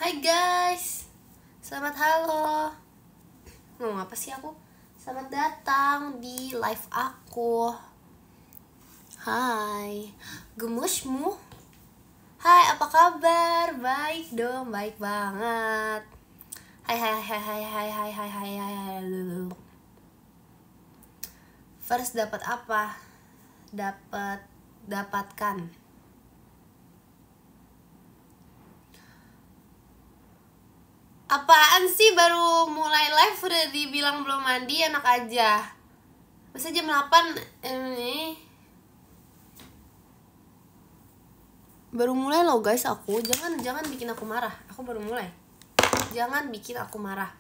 Hai guys, selamat halo. Ngomong apa sih aku? Selamat datang di live aku. Hai, gemusmu? Hai, apa kabar? Baik dong, baik banget. Hai hai hai hai hai hai hai hai hai hai lulu. First dapat apa? Dapatkan. Apaan sih, baru mulai live udah dibilang belum mandi, enak aja. Masa jam 8 ini baru mulai loh guys aku. Jangan bikin aku marah. Aku baru mulai. Jangan bikin aku marah.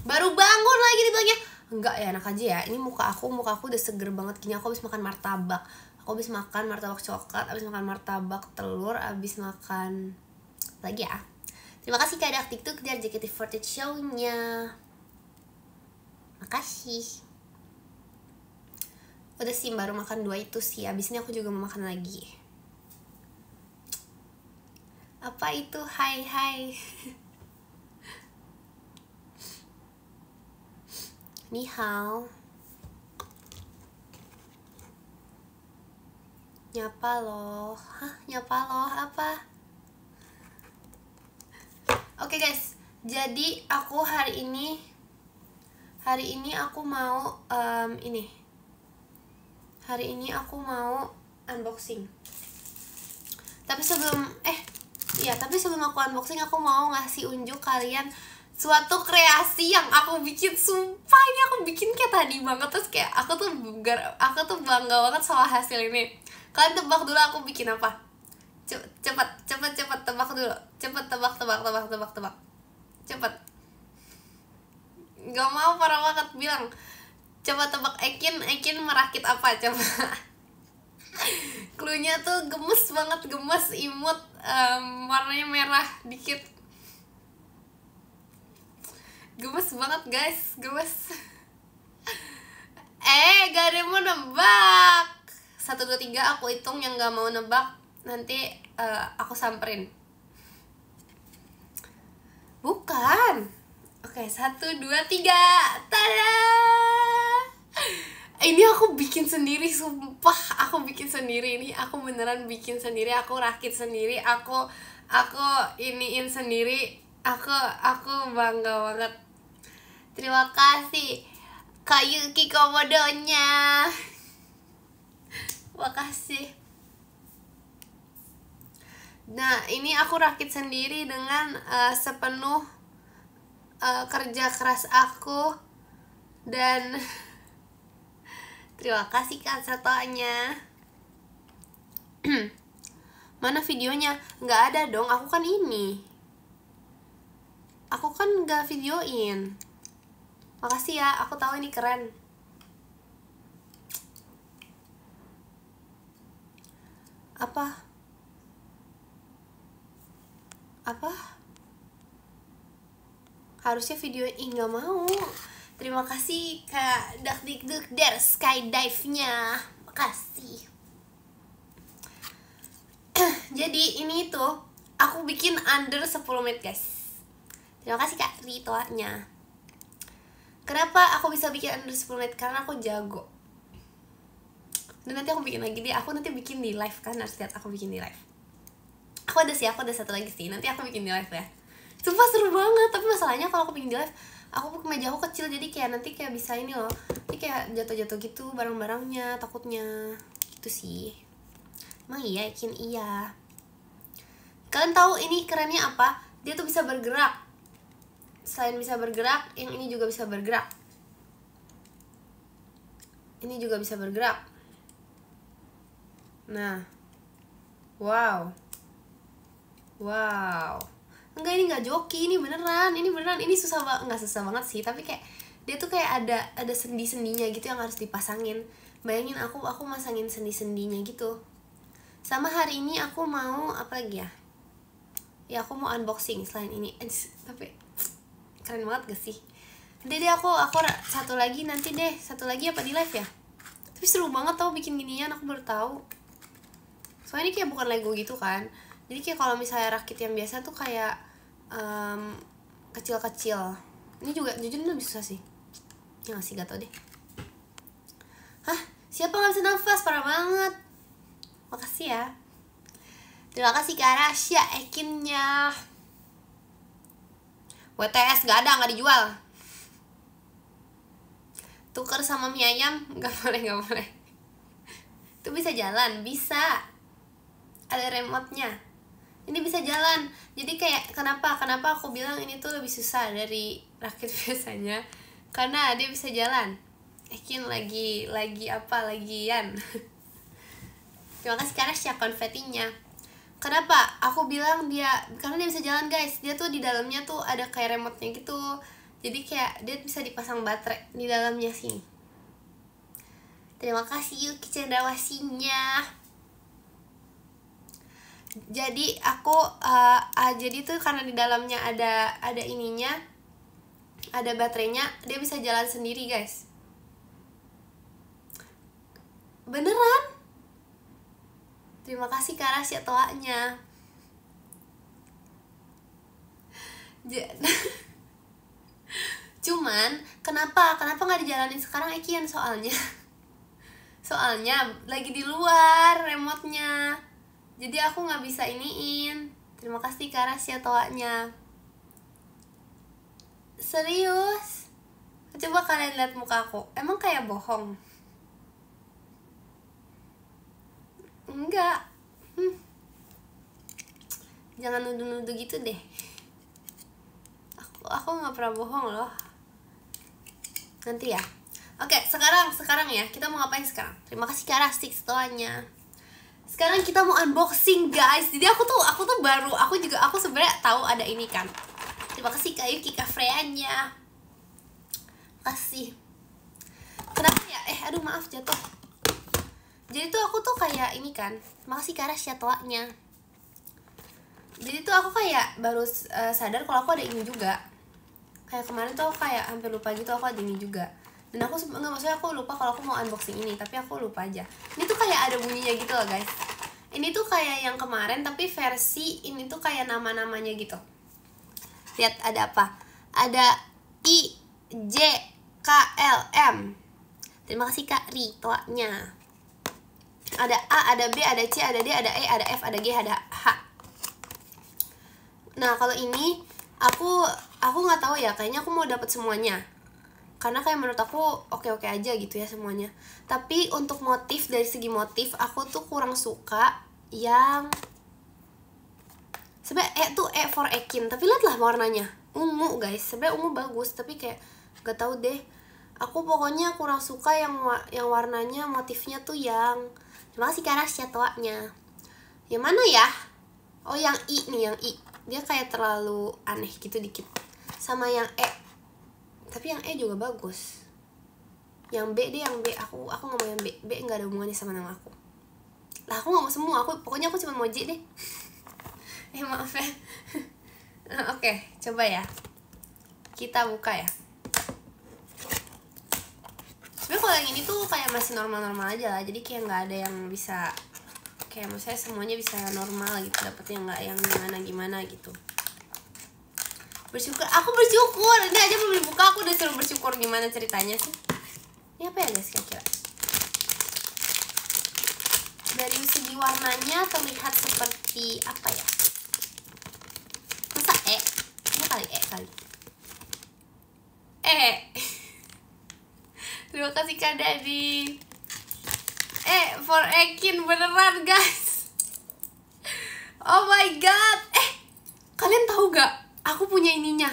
Baru bangun lagi dibilangnya. Enggak ya, enak aja ya. Ini muka aku udah seger banget. Gini aku habis makan martabak. Aku habis makan martabak coklat, habis makan martabak telur, habis makan lagi ya. Terima kasih Kak TikTok dari JKT48 show-nya. Makasih. Udah sih, baru makan 2 itu sih. Abis ini aku juga mau makan lagi. Apa itu? Hai hai. Ni hao. Nyapa loh. Hah, nyapa loh apa? Oke guys, jadi aku hari ini aku mau ini. Hari ini aku mau unboxing. Tapi sebelum aku unboxing, aku mau ngasih unjuk kalian suatu kreasi yang aku bikin. Sumpah ini aku bikin kayak tadi banget. Terus kayak aku tuh bangga banget sama hasil ini. Kalian tebak dulu aku bikin apa? Cepet tebak dulu. Cepet tebak. Cepet. Gak mau, parah banget bilang. Coba tebak. Ekin merakit apa coba? Cluenya tuh gemes banget, imut, warnanya merah dikit. Gemes banget guys, gemes. Gak ada yang mau nebak. 1, 2, 3 aku hitung. Yang gak mau nebak nanti aku samperin. Bukan. Oke, 1, 2, 3. Tada! Ini aku bikin sendiri, sumpah. Aku bikin sendiri ini. Aku beneran bikin sendiri. Aku rakit sendiri. Aku iniin sendiri. Aku bangga banget. Terima kasih Kak Yuki komodonya. Makasih. Nah, ini aku rakit sendiri dengan sepenuh kerja keras aku. Dan terima kasih Kak Satonya. Mana videonya? Nggak ada dong, aku kan ini. Aku kan nggak videoin. Makasih ya, aku tahu ini keren. Apa? Harusnya videoin, nggak mau. Terima kasih Kak Dakdikduk der skydive-nya. Makasih. Jadi ini tuh aku bikin under 10 menit guys. Terima kasih Kak Ritoanya. Kenapa aku bisa bikin under 10 menit? Karena aku jago. Dan nanti aku bikin lagi deh. Aku nanti bikin di live kan. Harus lihat aku bikin di live. Aku ada 1 lagi sih. Nanti aku bikin di live ya. Sumpah seru banget. Tapi masalahnya kalau aku bikin di live, aku meja aku kecil, jadi kayak nanti kayak bisa ini loh. Ini kayak jatuh-jatuh gitu barang-barangnya, takutnya. Gitu sih. Emang iya, yakin iya. Kalian tahu ini kerennya apa? Dia tuh bisa bergerak. Selain bisa bergerak, yang ini juga bisa bergerak. Ini juga bisa bergerak. Nah. Wow. Enggak, ini nggak joki, ini beneran. Ini susah banget, nggak susah banget sih, tapi kayak dia tuh kayak ada sendi-sendinya gitu yang harus dipasangin. Bayangin aku masangin sendi-sendinya gitu. Sama hari ini aku mau apa lagi ya? Ya aku mau unboxing selain ini. Tapi keren banget gak sih? Nanti deh aku satu lagi apa di live ya? Tapi seru banget tau bikin ginian, aku baru tahu. Soalnya ini kayak bukan Lego gitu kan. Jadi kayak kalau misalnya rakit yang biasa tuh kayak kecil-kecil. Ini juga jujur ini lebih susah sih. Ya gak sih, gak tau deh. Hah? Siapa gak bisa nafas? Parah banget. Makasih ya. Terima kasih Kak Rasya Ekinnya. WTS gak ada, gak dijual. Tuker sama mie ayam. Gak boleh, gak boleh. Itu bisa jalan, bisa. Ada remote-nya. Ini bisa jalan. Jadi kayak kenapa aku bilang ini tuh lebih susah dari rakit biasanya, karena dia bisa jalan. Ekin lagian. Terima kasih karena siap konfetinya. Kenapa aku bilang dia, karena dia bisa jalan guys. Dia tuh di dalamnya tuh ada kayak remote-nya gitu. Jadi kayak dia bisa dipasang baterai di dalamnya sini. Terima kasih Yuki Cendrawasinya. Jadi aku jadi tuh karena di dalamnya ada ininya, ada baterainya, dia bisa jalan sendiri guys. Beneran? Terima kasih Kak Rasya toanya. Cuman kenapa nggak dijalanin sekarang Ekian? Soalnya lagi di luar remote-nya. Jadi aku nggak bisa iniin. Terima kasih Kak Rasya toanya. Serius? Coba kalian lihat muka aku. Emang kayak bohong? Enggak. Jangan nuduh-nuduh gitu deh. Aku nggak pernah bohong loh. Nanti ya. Oke, sekarang ya. Kita mau ngapain sekarang? Terima kasih Kak Rasya toanya. Sekarang kita mau unboxing guys. Jadi aku sebenarnya tahu ada ini kan. Terima kasih Kak Yuki Kak Freya-nya. Makasih. Kenapa ya? Aduh maaf jatuh. Jadi tuh aku tuh kayak ini kan. Makasih Kak Rasya toanya. Jadi tuh aku kayak baru sadar kalau aku ada ini juga. Kayak kemarin tuh aku kayak hampir lupa gitu aku ada ini juga. Dan aku maksudnya aku lupa kalau aku mau unboxing ini, tapi aku lupa aja. Ini tuh kayak ada bunyinya gitu loh guys. Ini tuh kayak yang kemarin tapi versi ini tuh kayak nama-namanya gitu. Lihat ada apa? Ada I, J, K, L, M. Terima kasih Kak Ritoanya. Ada A, ada B, ada C, ada D, ada E, ada F, ada G, ada H. Nah kalau ini aku nggak tahu ya, kayaknya aku mau dapat semuanya. Karena kayak menurut aku oke-oke aja gitu ya semuanya. Tapi untuk motif, dari segi motif aku tuh kurang suka yang sebenarnya tuh for Ekin. Tapi lihatlah warnanya ungu guys. Sebenarnya ungu bagus tapi kayak gak tahu deh. Aku pokoknya kurang suka yang warnanya motifnya tuh yang. Terima kasih Kak Rasya toanya. Yang mana ya? Oh yang I nih, yang I. Dia kayak terlalu aneh gitu dikit. Sama yang E. Tapi yang E juga bagus. Yang B deh, yang B. Aku gak mau yang B. B gak ada hubungannya sama nama aku. Lah aku gak mau semua. Pokoknya aku cuma mau J deh. Maaf ya. Oke, coba ya. Kita buka ya. Sebenernya kalau yang ini tuh kayak masih normal-normal aja lah. Jadi kayak gak ada yang bisa, kayak maksudnya semuanya bisa normal gitu. Dapetnya gak yang gimana-gimana gitu. Aku bersyukur. Ini aja belum dibuka aku udah suruh bersyukur. Gimana ceritanya sih? Ini apa ya guys kira-kira? Dari segi warnanya terlihat seperti apa ya? Masa E? Ini kali E kali. Terima kasih Kak Dadi. For Ekin beneran guys. Oh my god. Kalian tahu gak? Aku punya ininya.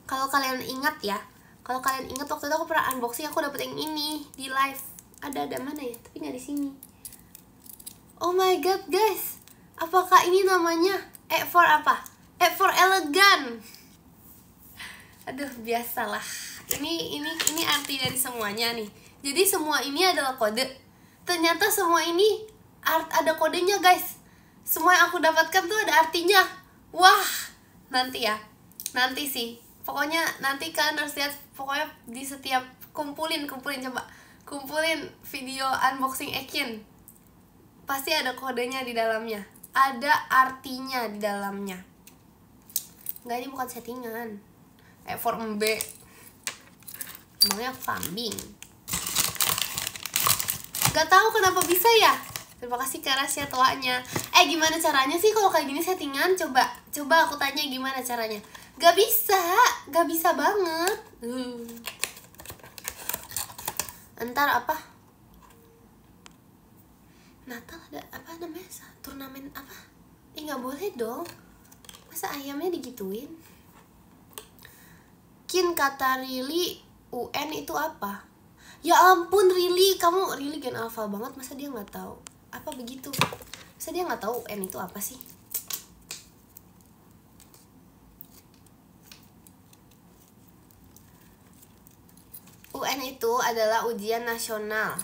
Kalau kalian ingat ya, waktu itu aku pernah unboxing, aku dapet yang ini di live. Ada mana ya? Tapi nggak di sini. Oh my god guys, apakah ini namanya for apa? For elegan. Aduh biasalah. Ini arti dari semuanya nih. Jadi semua ini adalah kode. Ternyata semua ini ada kodenya guys. Semua yang aku dapatkan tuh ada artinya. Wah. Nanti sih pokoknya nanti kalian harus lihat. Pokoknya di setiap kumpulin coba kumpulin video unboxing Ekin. pasti ada kodenya di dalamnya, ada artinya di dalamnya. Enggak, ini bukan settingan. Form B. Emangnya aku kambing? Gak tahu kenapa bisa ya. Terima kasih Kak Rasya toanya. Gimana caranya sih kalau kayak gini settingan? Coba aku tanya gimana caranya. Gak bisa banget. Entar apa? Natal ada apa namanya? Turnamen apa? Gak boleh dong. Masa ayamnya digituin? Kin kata Rili, UN itu apa? Ya ampun Rili, kamu Rili gen alpha banget. Masa dia nggak tahu? Apa begitu? Masa dia nggak tahu UN itu apa sih? UN itu adalah ujian nasional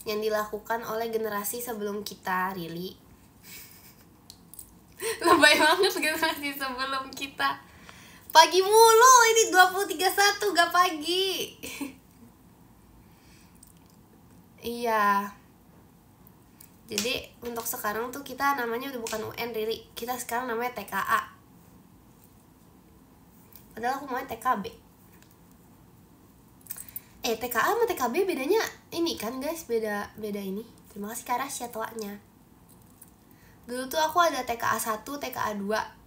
yang dilakukan oleh generasi sebelum kita, Rili. Lebay banget generasi sebelum kita. Pagi mulu, ini 20.31 gak pagi. Iya. Jadi untuk sekarang tuh kita namanya udah bukan UN, Rili. Kita sekarang namanya TKA. Padahal aku mau TKB. TKA sama TKB bedanya ini kan guys, beda ini. Terima kasih Kak Rasya toanya. Dulu tuh aku ada TKA 1, TKA 2,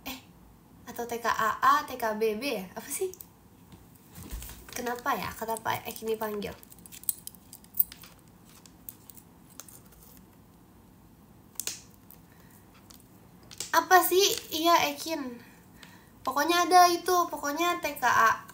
atau TKAA, TKBB ya? Apa sih? Kenapa ya? Kenapa ini panggil? Apa sih? Iya, Ekin. Pokoknya ada itu, pokoknya TKA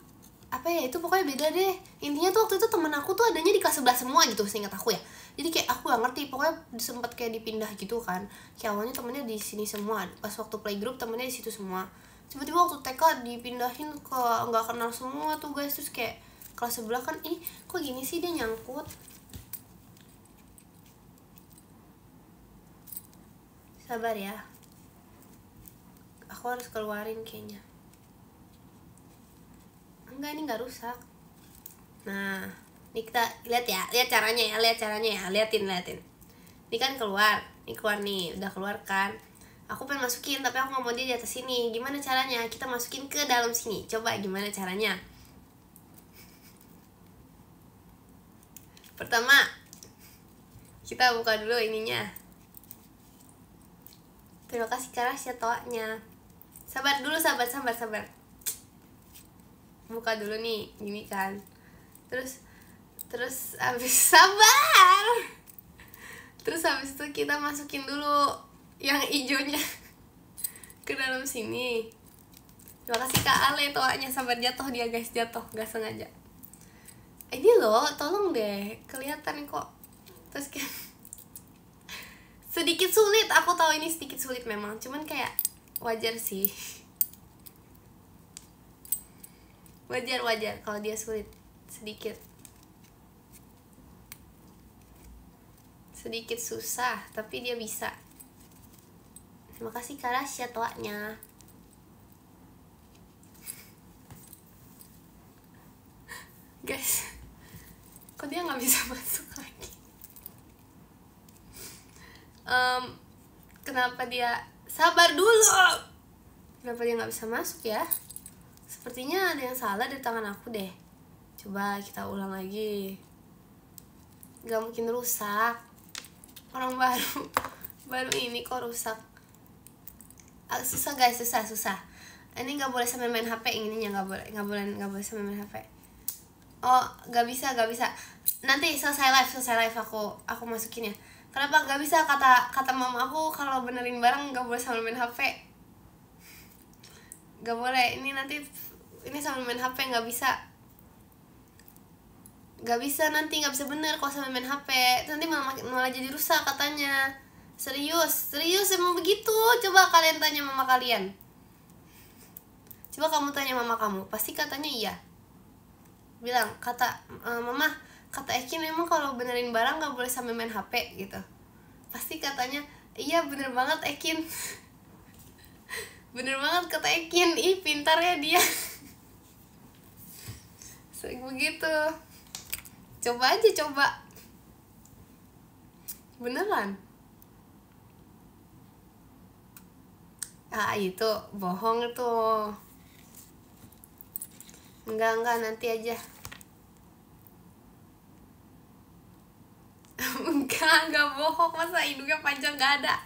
apa ya, itu pokoknya beda deh. Intinya tuh waktu itu temen aku tuh adanya di kelas 11 semua gitu, seingat aku ya. Jadi kayak aku gak ngerti, pokoknya sempat kayak dipindah gitu kan. Kayak awalnya temennya di sini semua, pas waktu playgroup temennya di situ semua. Tiba-tiba waktu TK dipindahin ke nggak kenal semua tuh guys. Terus kayak kelas sebelah kan, kok gini sih dia nyangkut. Sabar ya, aku harus keluarin kayaknya. Enggak, ini nggak rusak. Nah, ini kita lihat ya, lihat caranya ya, liatin. Ini kan keluar nih, udah keluar kan. Aku pengen masukin tapi aku nggak mau dia di atas sini. Gimana caranya? Kita masukin ke dalam sini. Coba gimana caranya? Pertama, kita buka dulu ininya. Terima kasih Kak Rasya toanya. Sabar dulu, sabar. Buka dulu nih, gini kan. Terus habis sabar. Terus habis itu kita masukin dulu yang hijaunya ke dalam sini. Terima kasih Kak Ale toanya. Sabar, jatuh dia guys, jatuh gak sengaja. Ini loh, tolong deh, kelihatan kok. Terus kayak sedikit sulit, aku tahu ini sedikit sulit memang, cuman kayak wajar sih. Wajar kalau dia sulit sedikit susah, tapi dia bisa. Terima kasih Kak Rasya toanya. Guys, kok dia nggak bisa masuk lagi? Kenapa dia? Sabar dulu. Kenapa dia nggak bisa masuk ya? Sepertinya ada yang salah di tangan aku deh. Coba kita ulang lagi. Gak mungkin rusak. Orang baru ini kok rusak. Susah guys, susah. Ini nggak boleh sampai main HP, ininya nggak boleh sampai main HP. Oh, nggak bisa. Nanti selesai live aku masukin ya. Kenapa nggak bisa? Kata mama aku kalau benerin barang nggak boleh sambil main HP. Nggak boleh. Ini sambil main HP nggak bisa. Nanti nggak bisa bener kalau sambil main HP. Nanti malah jadi rusak katanya. Serius emang begitu. Coba kalian tanya mama kalian. Coba kamu tanya mama kamu, pasti katanya iya. Bilang, mama, kata Ekin memang kalau benerin barang gak boleh sambil main HP gitu. Pasti katanya, iya bener banget Ekin. Bener banget kata Ekin. Ih pintar ya dia. Sering begitu. Coba aja. Beneran. Itu bohong tuh. Enggak, nanti aja. enggak bohong, masa hidungnya panjang, gak ada.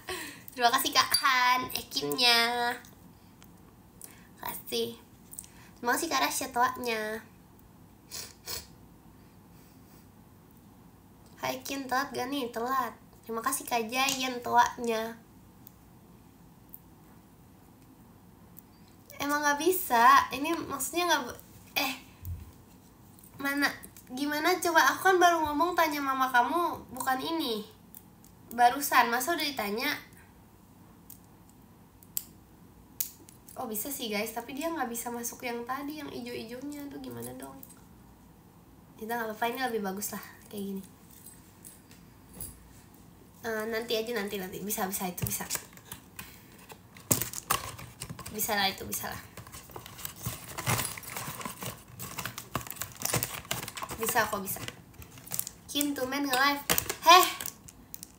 Terima kasih Kak Han, Ekinnya. Kasih. Terima kasih Kak Rasya toanya. Hai Kin, telat gak nih? Telat. Terima kasih Kak Jayan toanya. Emang gak bisa. Ini maksudnya gak... Mana? Gimana coba, aku kan baru ngomong tanya mama kamu, bukan ini. Barusan, masa udah ditanya? Oh bisa sih guys, tapi dia gak bisa masuk yang tadi, yang ijo-ijonya. Tuh gimana dong? Kita gak apa-apa, ini lebih bagus lah kayak gini. Nanti aja, nanti bisa itu bisa. Bisa lah, itu bisa lah. Bisa kok, bisa. Kin tumben nge-live.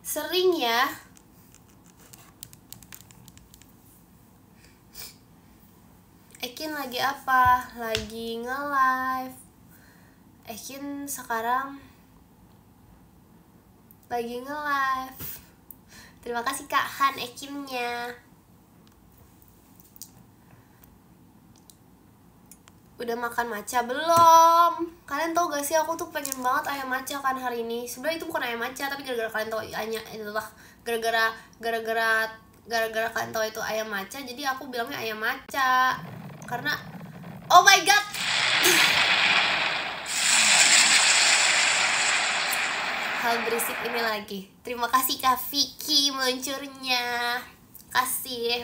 Sering ya. Ekin lagi apa? Lagi nge-live. Ekin sekarang lagi nge-live. Terima kasih Kak Han Ekinnya. Udah makan matcha belum? Kalian tau gak sih, aku tuh pengen banget ayam matcha kan hari ini. Sebenarnya itu bukan ayam matcha, tapi gara-gara kalian tau itulah, gara-gara kalian tau itu ayam matcha, jadi aku bilangnya ayam matcha. Karena oh my god. Hal berisik ini lagi. Terima kasih Kak Vicky meluncurnya. Kasih.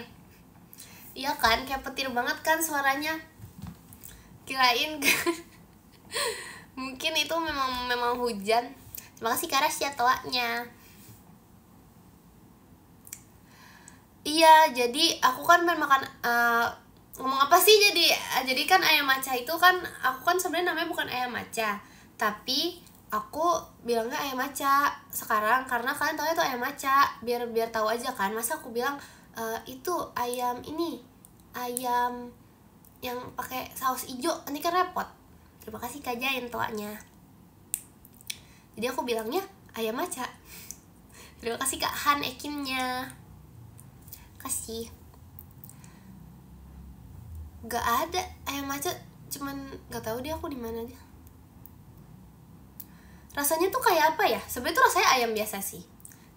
Iya kan, kayak petir banget kan suaranya. Kirain mungkin itu memang hujan. Terima kasih Kak Rasya toanya. Iya, jadi aku kan pengen makan ngomong apa sih, jadi kan ayam matcha itu kan, aku kan sebenarnya namanya bukan ayam matcha, tapi aku bilangnya ayam matcha sekarang karena kalian tahu itu ayam matcha, biar tahu aja kan. Masa aku bilang itu ayam ini, ayam yang pakai saus ijo, nanti kan repot. Terima kasih Kak Jain toanya. Jadi aku bilangnya ayam matcha. Terima kasih Kak Han Ekinnya. Kasih. Gak ada ayam matcha, cuman gak tahu deh aku di mana aja. Rasanya tuh kayak apa ya? Sebenarnya tuh rasanya ayam biasa sih.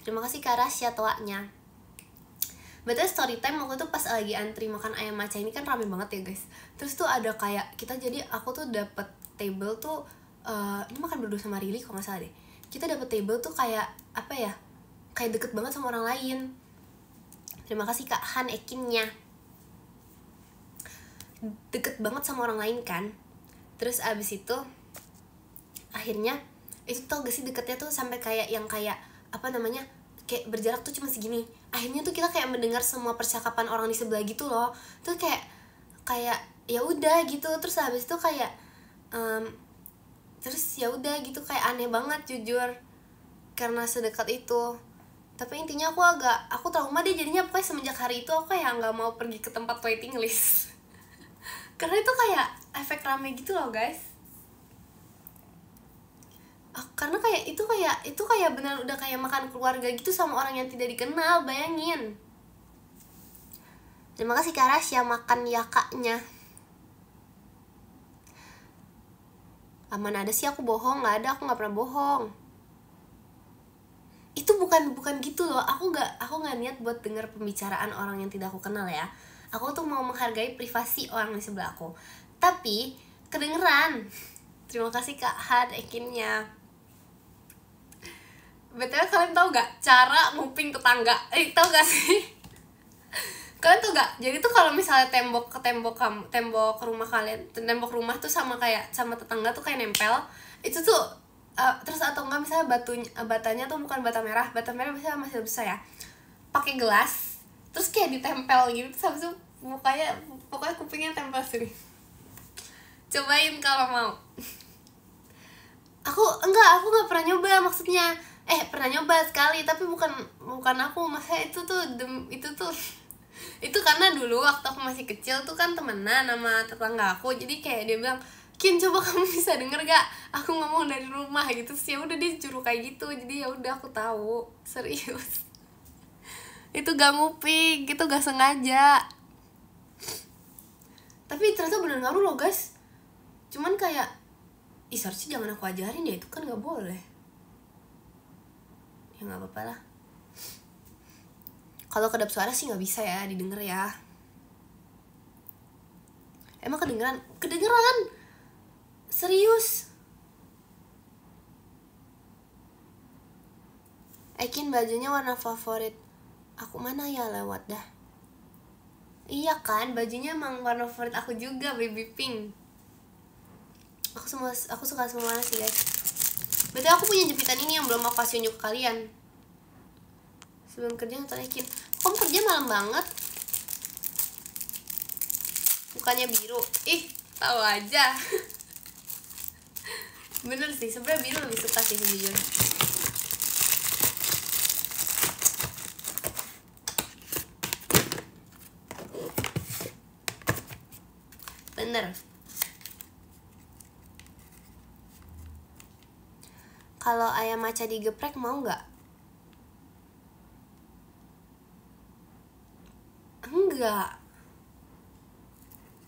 Terima kasih Kak Rasya toanya. Betul, story time waktu itu pas lagi antri makan ayam matcha ini kan rame banget ya guys. Terus tuh ada kayak kita, jadi aku tuh dapet table tuh ini makan berdua sama Rili kok nggak salah deh. Kita dapet table tuh kayak apa ya? Kayak deket banget sama orang lain. Terima kasih Kak Han Ekinnya. Deket banget sama orang lain kan. Terus abis itu akhirnya itu tau gak sih, deketnya tuh sampai kayak yang kayak apa namanya, kayak berjarak tuh cuma segini. Akhirnya tuh kita kayak mendengar semua percakapan orang di sebelah gitu loh. Tuh kayak ya udah gitu. Terus habis itu kayak terus ya udah gitu, kayak aneh banget jujur karena sedekat itu. Tapi intinya aku trauma deh jadinya. Pokoknya semenjak hari itu aku kayak nggak mau pergi ke tempat waiting list karena itu kayak efek rame gitu loh guys. Karena kayak itu kayak benar udah kayak makan keluarga gitu sama orang yang tidak dikenal, bayangin. Terima kasih Kak Rasya makan ya kaknya. Mana ada sih aku bohong, nggak ada, aku nggak pernah bohong. Itu bukan gitu loh. Aku nggak niat buat dengar pembicaraan orang yang tidak aku kenal ya. Aku tuh mau menghargai privasi orang di sebelah aku. Tapi kedengeran. Terima kasih Kak Han Ekinnya. Betul, kalian tau gak cara nguping tetangga? Tau gak sih? Kalian tau gak? Jadi tuh kalau misalnya tembok rumah kalian, tembok rumah tuh sama tetangga tuh kayak nempel. Itu tuh terus atau enggak misalnya batanya tuh bukan bata merah misalnya masih besar ya. Pakai gelas, terus kayak ditempel gitu, terus habis itu pokoknya kupingnya tempel sini. Cobain kalau mau. Aku nggak pernah nyoba, maksudnya pernah nyoba sekali, tapi bukan aku, maksudnya itu tuh Itu karena dulu waktu aku masih kecil tuh kan temenan sama tetangga aku, jadi kayak dia bilang, Kin coba kamu bisa denger gak aku ngomong dari rumah gitu sih. Ya udah dia suruh kayak gitu, jadi ya udah aku tahu. Serius. Itu gak nguping, itu gak sengaja. Tapi ternyata bener ngaruh loh guys. Cuman kayak seharusnya jangan aku ajarin ya, itu kan gak boleh. Ya gak apa-apa lah. Kalau kedap suara sih gak bisa ya didengar ya. Emang kedengeran? Kedengeran! Serius. Ekin bajunya warna favorit aku mana ya, lewat dah. Iya kan, bajunya emang warna favorit aku juga, baby pink. Aku suka semua warna sih guys. Berarti aku punya jepitan ini yang belum aku kasih unjuk ke kalian. Sebelum kerja nonton Ekin. Kamu kerja malam banget. Bukannya biru. Ih, tahu aja. Bener sih, sebenarnya biru lebih suka sih sejujurnya. Bener. Kalau ayam maca digeprek mau nggak?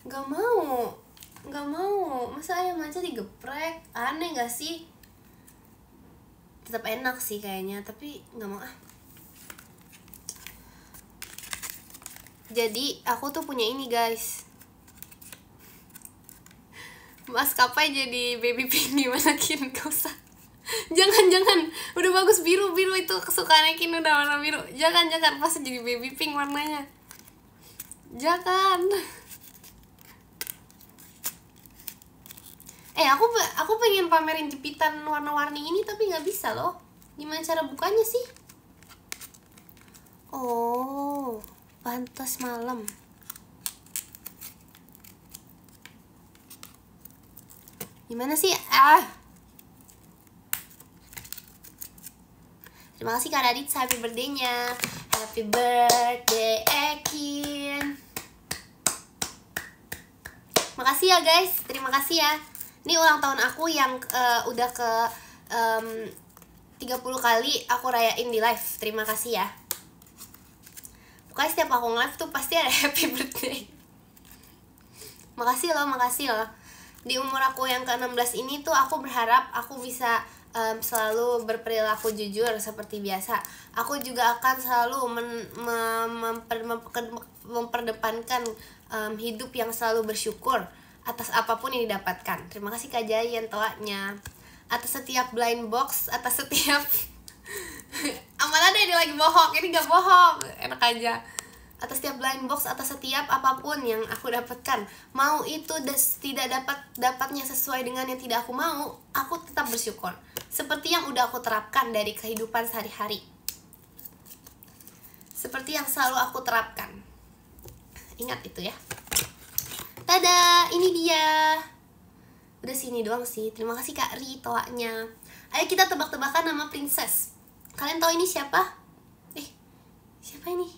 Nggak mau. Masa ayam maca digeprek? Aneh nggak sih? Tetap enak sih kayaknya, tapi nggak mau ah. Jadi aku tuh punya ini guys, maskapai jadi baby pink. Gimana Kin? Gak usah. Jangan. Udah bagus biru itu kesukaan Kin, udah warna biru. Jangan pasti jadi baby pink warnanya. Jangan. Aku pengen pamerin jepitan warna-warni ini tapi nggak bisa loh. Gimana cara bukanya sih? Oh, pantas malam. Gimana sih? Terima kasih Kak Radit, happy birthday-nya. Happy birthday Ekin. Makasih ya guys, terima kasih ya. Ini ulang tahun aku yang udah ke 30 kali aku rayain di live. Terima kasih ya. Pokoknya setiap aku nge-live tuh pasti ada happy birthday. Makasih loh. Di umur aku yang ke-16 ini tuh aku berharap aku bisa selalu berperilaku jujur seperti biasa. Aku juga akan selalu memperdepankan hidup yang selalu bersyukur atas apapun yang didapatkan. Terima kasih Kak Jayan toanya. Atas setiap blind box, atas setiap malah deh dia lagi bohong, ini gak bohong, enak aja. Atas setiap blind box, atas setiap apapun yang aku dapatkan, mau itu tidak dapatnya sesuai dengan yang tidak aku mau, aku tetap bersyukur. Seperti yang udah aku terapkan dari kehidupan sehari-hari. Seperti yang selalu aku terapkan. Ingat itu ya. Tada, ini dia. Udah sini doang sih. Terima kasih Kak Ri toanya. Ayo kita tebak-tebakan nama princess. Kalian tahu ini siapa? Siapa ini?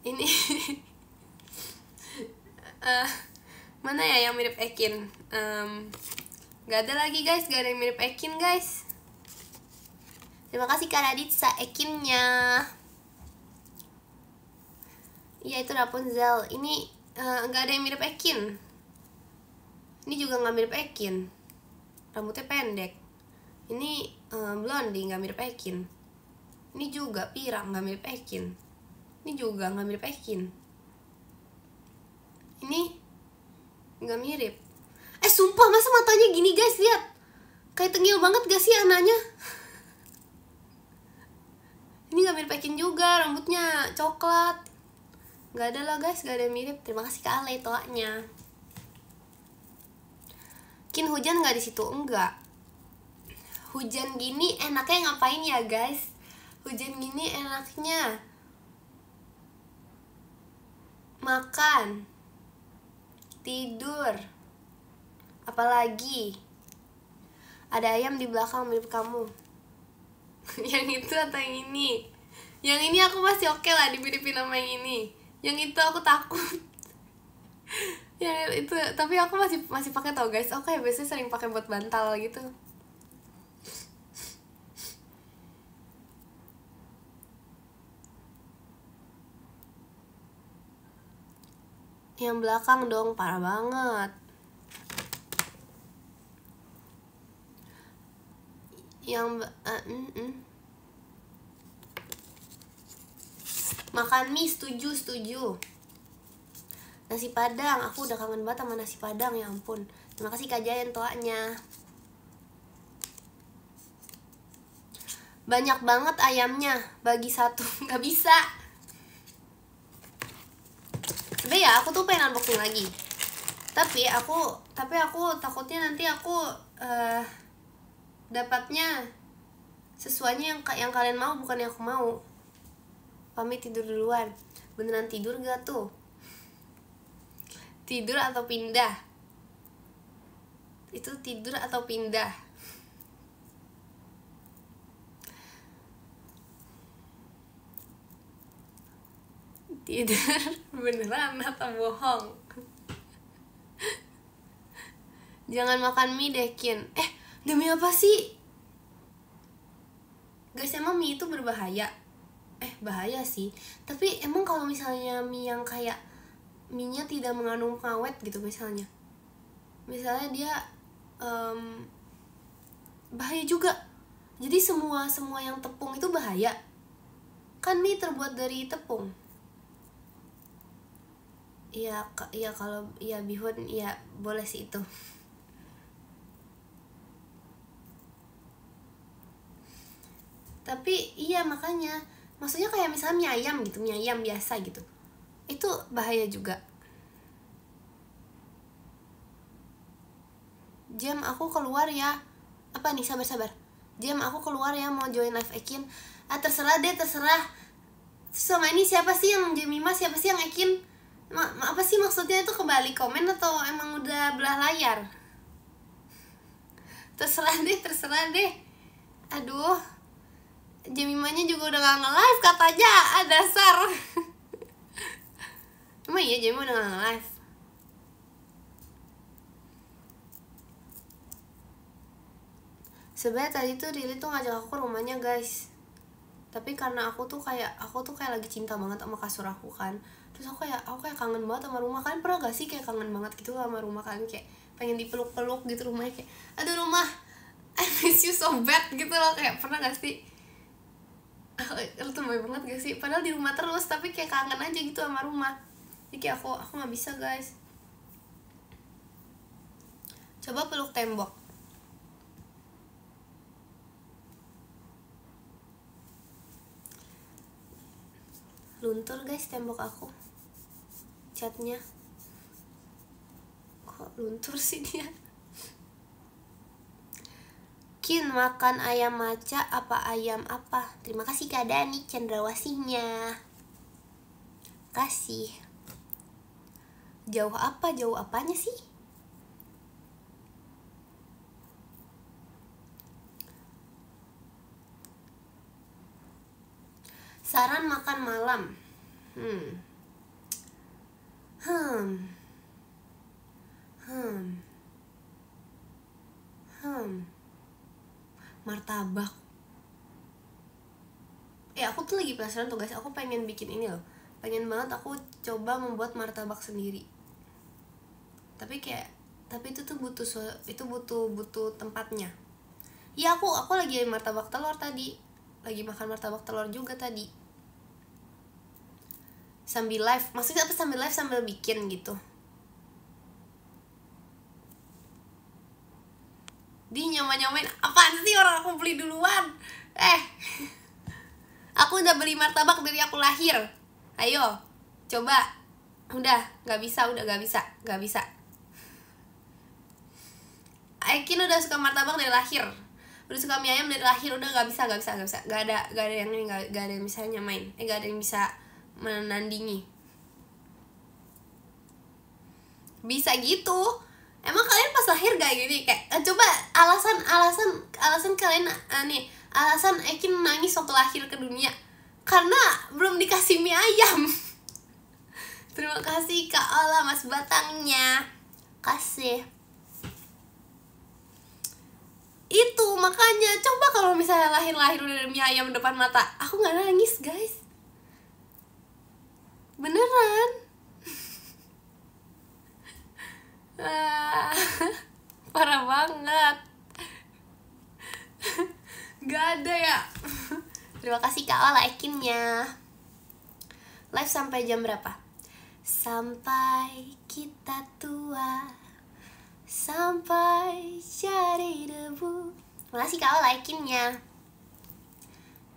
Ini mana ya yang mirip Ekin? Gak ada lagi guys, gak ada yang mirip Ekin guys. Terima kasih Kak Raditsa Ekinnya. Iya itu Rapunzel. Ini gak ada yang mirip Ekin. Ini juga gak mirip Ekin. Rambutnya pendek. Ini blondie, gak mirip Ekin. Ini juga pirang, gak mirip Ekin. Ini juga gak mirip Ekin. Ini gak mirip. Sumpah masa matanya gini guys, lihat. Kayak tengil banget gak sih anaknya? Ini gak mirip Ekin juga, rambutnya coklat. Gak ada lah guys, gak ada yang mirip. Terima kasih Kak Ale toanya. Kin hujan gak di situ? Enggak. Hujan gini enaknya ngapain ya guys? Hujan gini enaknya makan, tidur, apalagi ada ayam di belakang mirip kamu. Yang itu atau yang ini? Yang ini aku masih oke lah dimiripin sama yang ini. Yang itu aku takut. Ya itu, tapi aku masih pakai tau guys. Aku kayak biasanya sering pakai buat bantal gitu. Yang belakang dong, parah banget. Yang makan mie, setuju. Nasi padang, aku udah kangen banget sama nasi padang, ya ampun. Terima kasih Kak Jayan toanya. Banyak banget ayamnya, bagi satu. Gak bisa. Sebenernya ya, aku tuh pengen unboxing lagi. Tapi aku takutnya nanti aku dapatnya sesuainya yang kalian mau, bukan yang aku mau. Pamit tidur duluan. Beneran tidur gak tuh? Tidur atau pindah? Itu tidur atau pindah? Tidur beneran atau bohong? Jangan makan mie deh, Kin. Demi apa sih? Guys, emang mie itu berbahaya? Bahaya sih. Tapi emang kalau misalnya mie yang kayak mie-nya tidak mengandung pengawet gitu misalnya dia bahaya juga. Jadi semua yang tepung itu bahaya. Kan mie terbuat dari tepung. Iya kalau bihun iya boleh sih itu. Tapi iya makanya, maksudnya kayak misalnya mie ayam gitu, mie ayam biasa gitu, itu bahaya juga. Jam aku keluar ya. Apa nih, sabar. Jam aku keluar ya, mau join live Ekin. Terserah deh, terserah. Sama ini siapa sih yang Jemima, siapa sih yang Ekin? Apa sih maksudnya itu, kembali komen atau emang udah belah layar? Terserah deh. Aduh, Jemimanya juga udah gak nge-live katanya, dasar. Emang iya Jemima udah gak nge-live? Sebenarnya tadi tuh Rili tuh ngajak aku ke rumahnya guys. Tapi karena aku tuh kayak lagi cinta banget sama kasur aku kan. Terus aku kayak kangen banget sama rumah. Kalian pernah gak sih kayak kangen banget gitu sama rumah kalian, kayak pengen dipeluk-peluk gitu rumahnya, kayak aduh rumah, I miss you so bad gitu loh. Kayak pernah gak sih? Lu tuh baik banget gak sih? Padahal di rumah terus, tapi kayak kangen aja gitu sama rumah. Jadi kayak aku gak bisa guys. Coba peluk tembok. Luntur guys tembok aku, catnya. Kok luntur sih dia? Kin, makan ayam maca apa ayam apa? Terima kasih Kak Dani cendrawasihnya. Kasih. Jauh apanya sih? Saran makan malam. Martabak. Aku tuh lagi penasaran tuh guys. Aku pengen bikin ini loh. Pengen banget aku coba membuat martabak sendiri. Tapi itu tuh butuh tempatnya. Ya aku lagi martabak telur tadi. Lagi makan martabak telur juga tadi. Sambil live. Maksudnya apa sambil live sambil bikin gitu? Di nyomain apaan sih, orang aku beli duluan. Aku udah beli martabak dari aku lahir. Ayo, coba. Udah gak bisa. Ekin udah suka martabak dari lahir. Udah suka mie ayam dari lahir. Udah gak bisa. Gak ada yang ini, gak ada yang bisa nyamain. Gak ada yang bisa menandingi. Bisa gitu. Emang kalian pas lahir gak gini? Kayak coba alasan kalian nih, alasan Ekin nangis waktu lahir ke dunia. karena belum dikasih mie ayam. Terima kasih Kak Ola Mas Batangnya. Kasih. Itu makanya coba kalau misalnya lahir-lahir udah ada mie ayam depan mata, aku nggak nangis guys. Beneran. Parah banget. Gak ada ya. Terima kasih Kak Ola ekinnya. Live sampai jam berapa? Sampai kita tua, sampai jadi debu. Makasih Kak Ola ekinnya.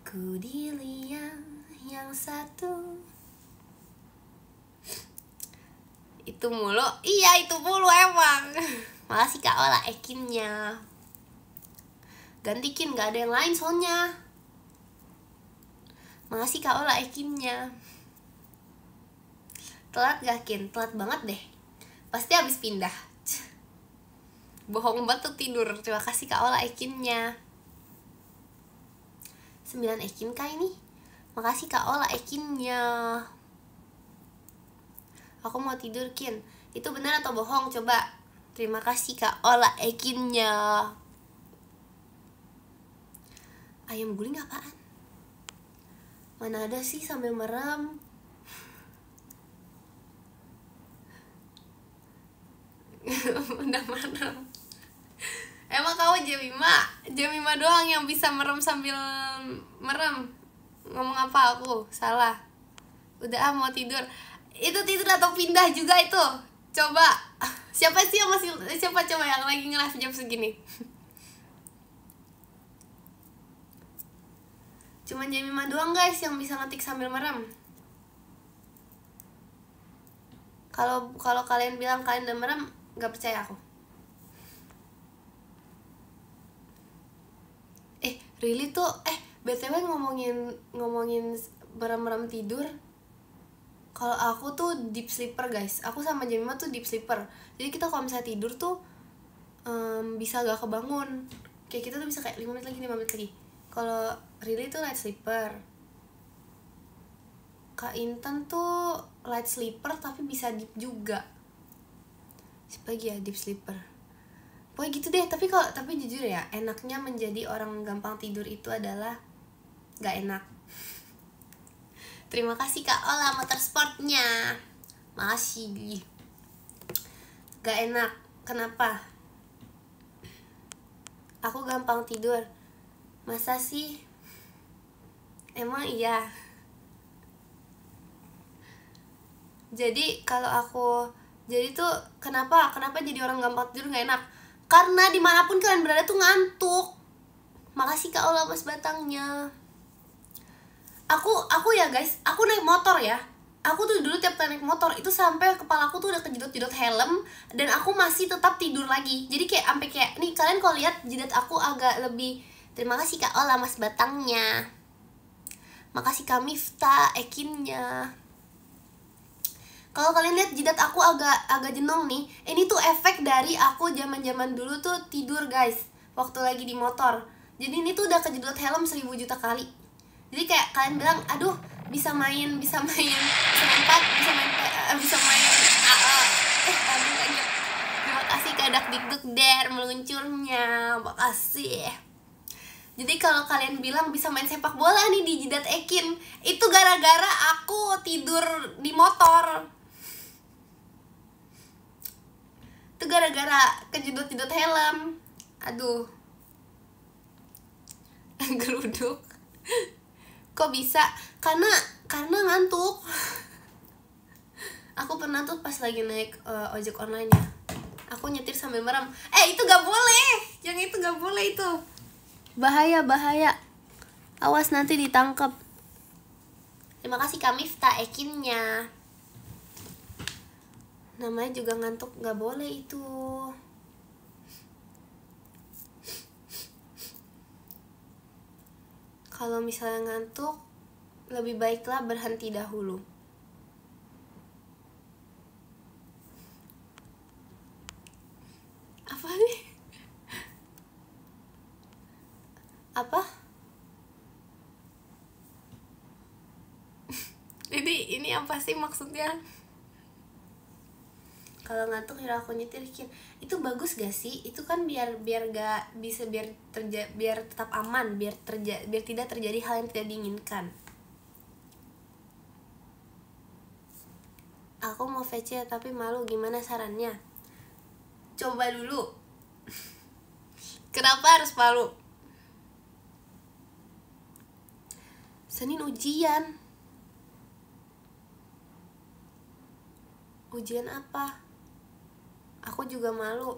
Ku dilihat yang satu. Itu mulu? Iya itu mulu emang. Makasih Kak Ola ekinnya. Gantikin, gak ada yang lain soalnya. Makasih Kak Ola ekinnya. Telat gak Kin? Telat banget deh. Pasti habis pindah. Bohong banget tuh tidur. Terima kasih Kak Ola ekinnya. 9 ekin kah ini? Makasih Kak Ola ekinnya. Aku mau tidur Kin. Itu benar atau bohong? Coba. Terima kasih Kak Ola ekinnya. Ayam guling apaan? Mana ada sih sambil merem. Udah merem. Emang kamu Jemima doang yang bisa merem sambil merem. Ngomong apa aku? Salah. Udah mau tidur. Itu tidur atau pindah juga itu? Coba. Siapa coba yang lagi nge-live jam segini? Cuman Jemima doang guys yang bisa ngetik sambil merem. Kalau kalian bilang kalian udah merem, gak percaya aku. Really tuh BTW ngomongin merem-merem tidur. Kalau aku tuh deep sleeper guys. Aku sama Jemima tuh deep sleeper. Jadi kita kalau misalnya tidur tuh bisa gak kebangun. Kayak kita tuh bisa kayak 5 menit lagi. Kalau Really tuh light sleeper. Kak Intan tuh light sleeper tapi bisa deep juga. Siapa lagi ya deep sleeper? Pokoknya gitu deh. Tapi jujur ya, enaknya menjadi orang gampang tidur itu adalah gak enak. Terima kasih Kak Ola motorsportnya. Makasih. Gak enak. Kenapa? Aku gampang tidur. Masa sih? Emang iya. Jadi tuh kenapa jadi orang gampang tidur gak enak? Karena dimanapun kalian berada tuh ngantuk. Makasih Kak Ola Mas Batangnya. Aku ya guys, aku naik motor ya. Aku tuh dulu tiap kali naik motor itu sampai kepala aku tuh udah kejedot-jedot helm dan aku masih tetap tidur lagi. Jadi kayak sampai kayak nih kalian kalau lihat jidat aku agak lebih. Terima kasih Kak Ola Mas Batangnya. Makasih Kak Mifta ekinnya. Kalau kalian lihat jidat aku agak jenong nih, ini tuh efek dari aku zaman dulu tuh tidur guys, waktu lagi di motor. Jadi ini tuh udah kejedot helm 1000 juta kali. Jadi kayak kalian bilang, aduh bisa main PS, bisa main terima kasih Kadak Dikduk Der meluncurnya, makasih. Jadi kalau kalian bilang bisa main sepak bola nih di jidat Ekin, itu gara-gara aku tidur di motor. Itu gara-gara kejedot-jedot helm. Aduh. Geruduk. Kok bisa? Karena ngantuk. Aku pernah tuh pas lagi naik ojek online ya, aku nyetir sambil merem. Itu gak boleh. Yang itu gak boleh itu. Bahaya. Awas nanti ditangkap. Terima kasih Kak Mifta ekinnya. Namanya juga ngantuk, gak boleh itu. Kalau misalnya ngantuk, lebih baiklah berhenti dahulu. Apa nih? Apa? ini apa sih maksudnya? Kalau ngantuk ya aku nyetirkin. Itu bagus gak sih? Itu kan biar gak bisa biar tetap aman, biar tidak terjadi hal yang tidak diinginkan. Aku mau VC tapi malu, gimana sarannya? Coba dulu. Kenapa harus malu? Senin ujian. Ujian apa? Aku juga malu.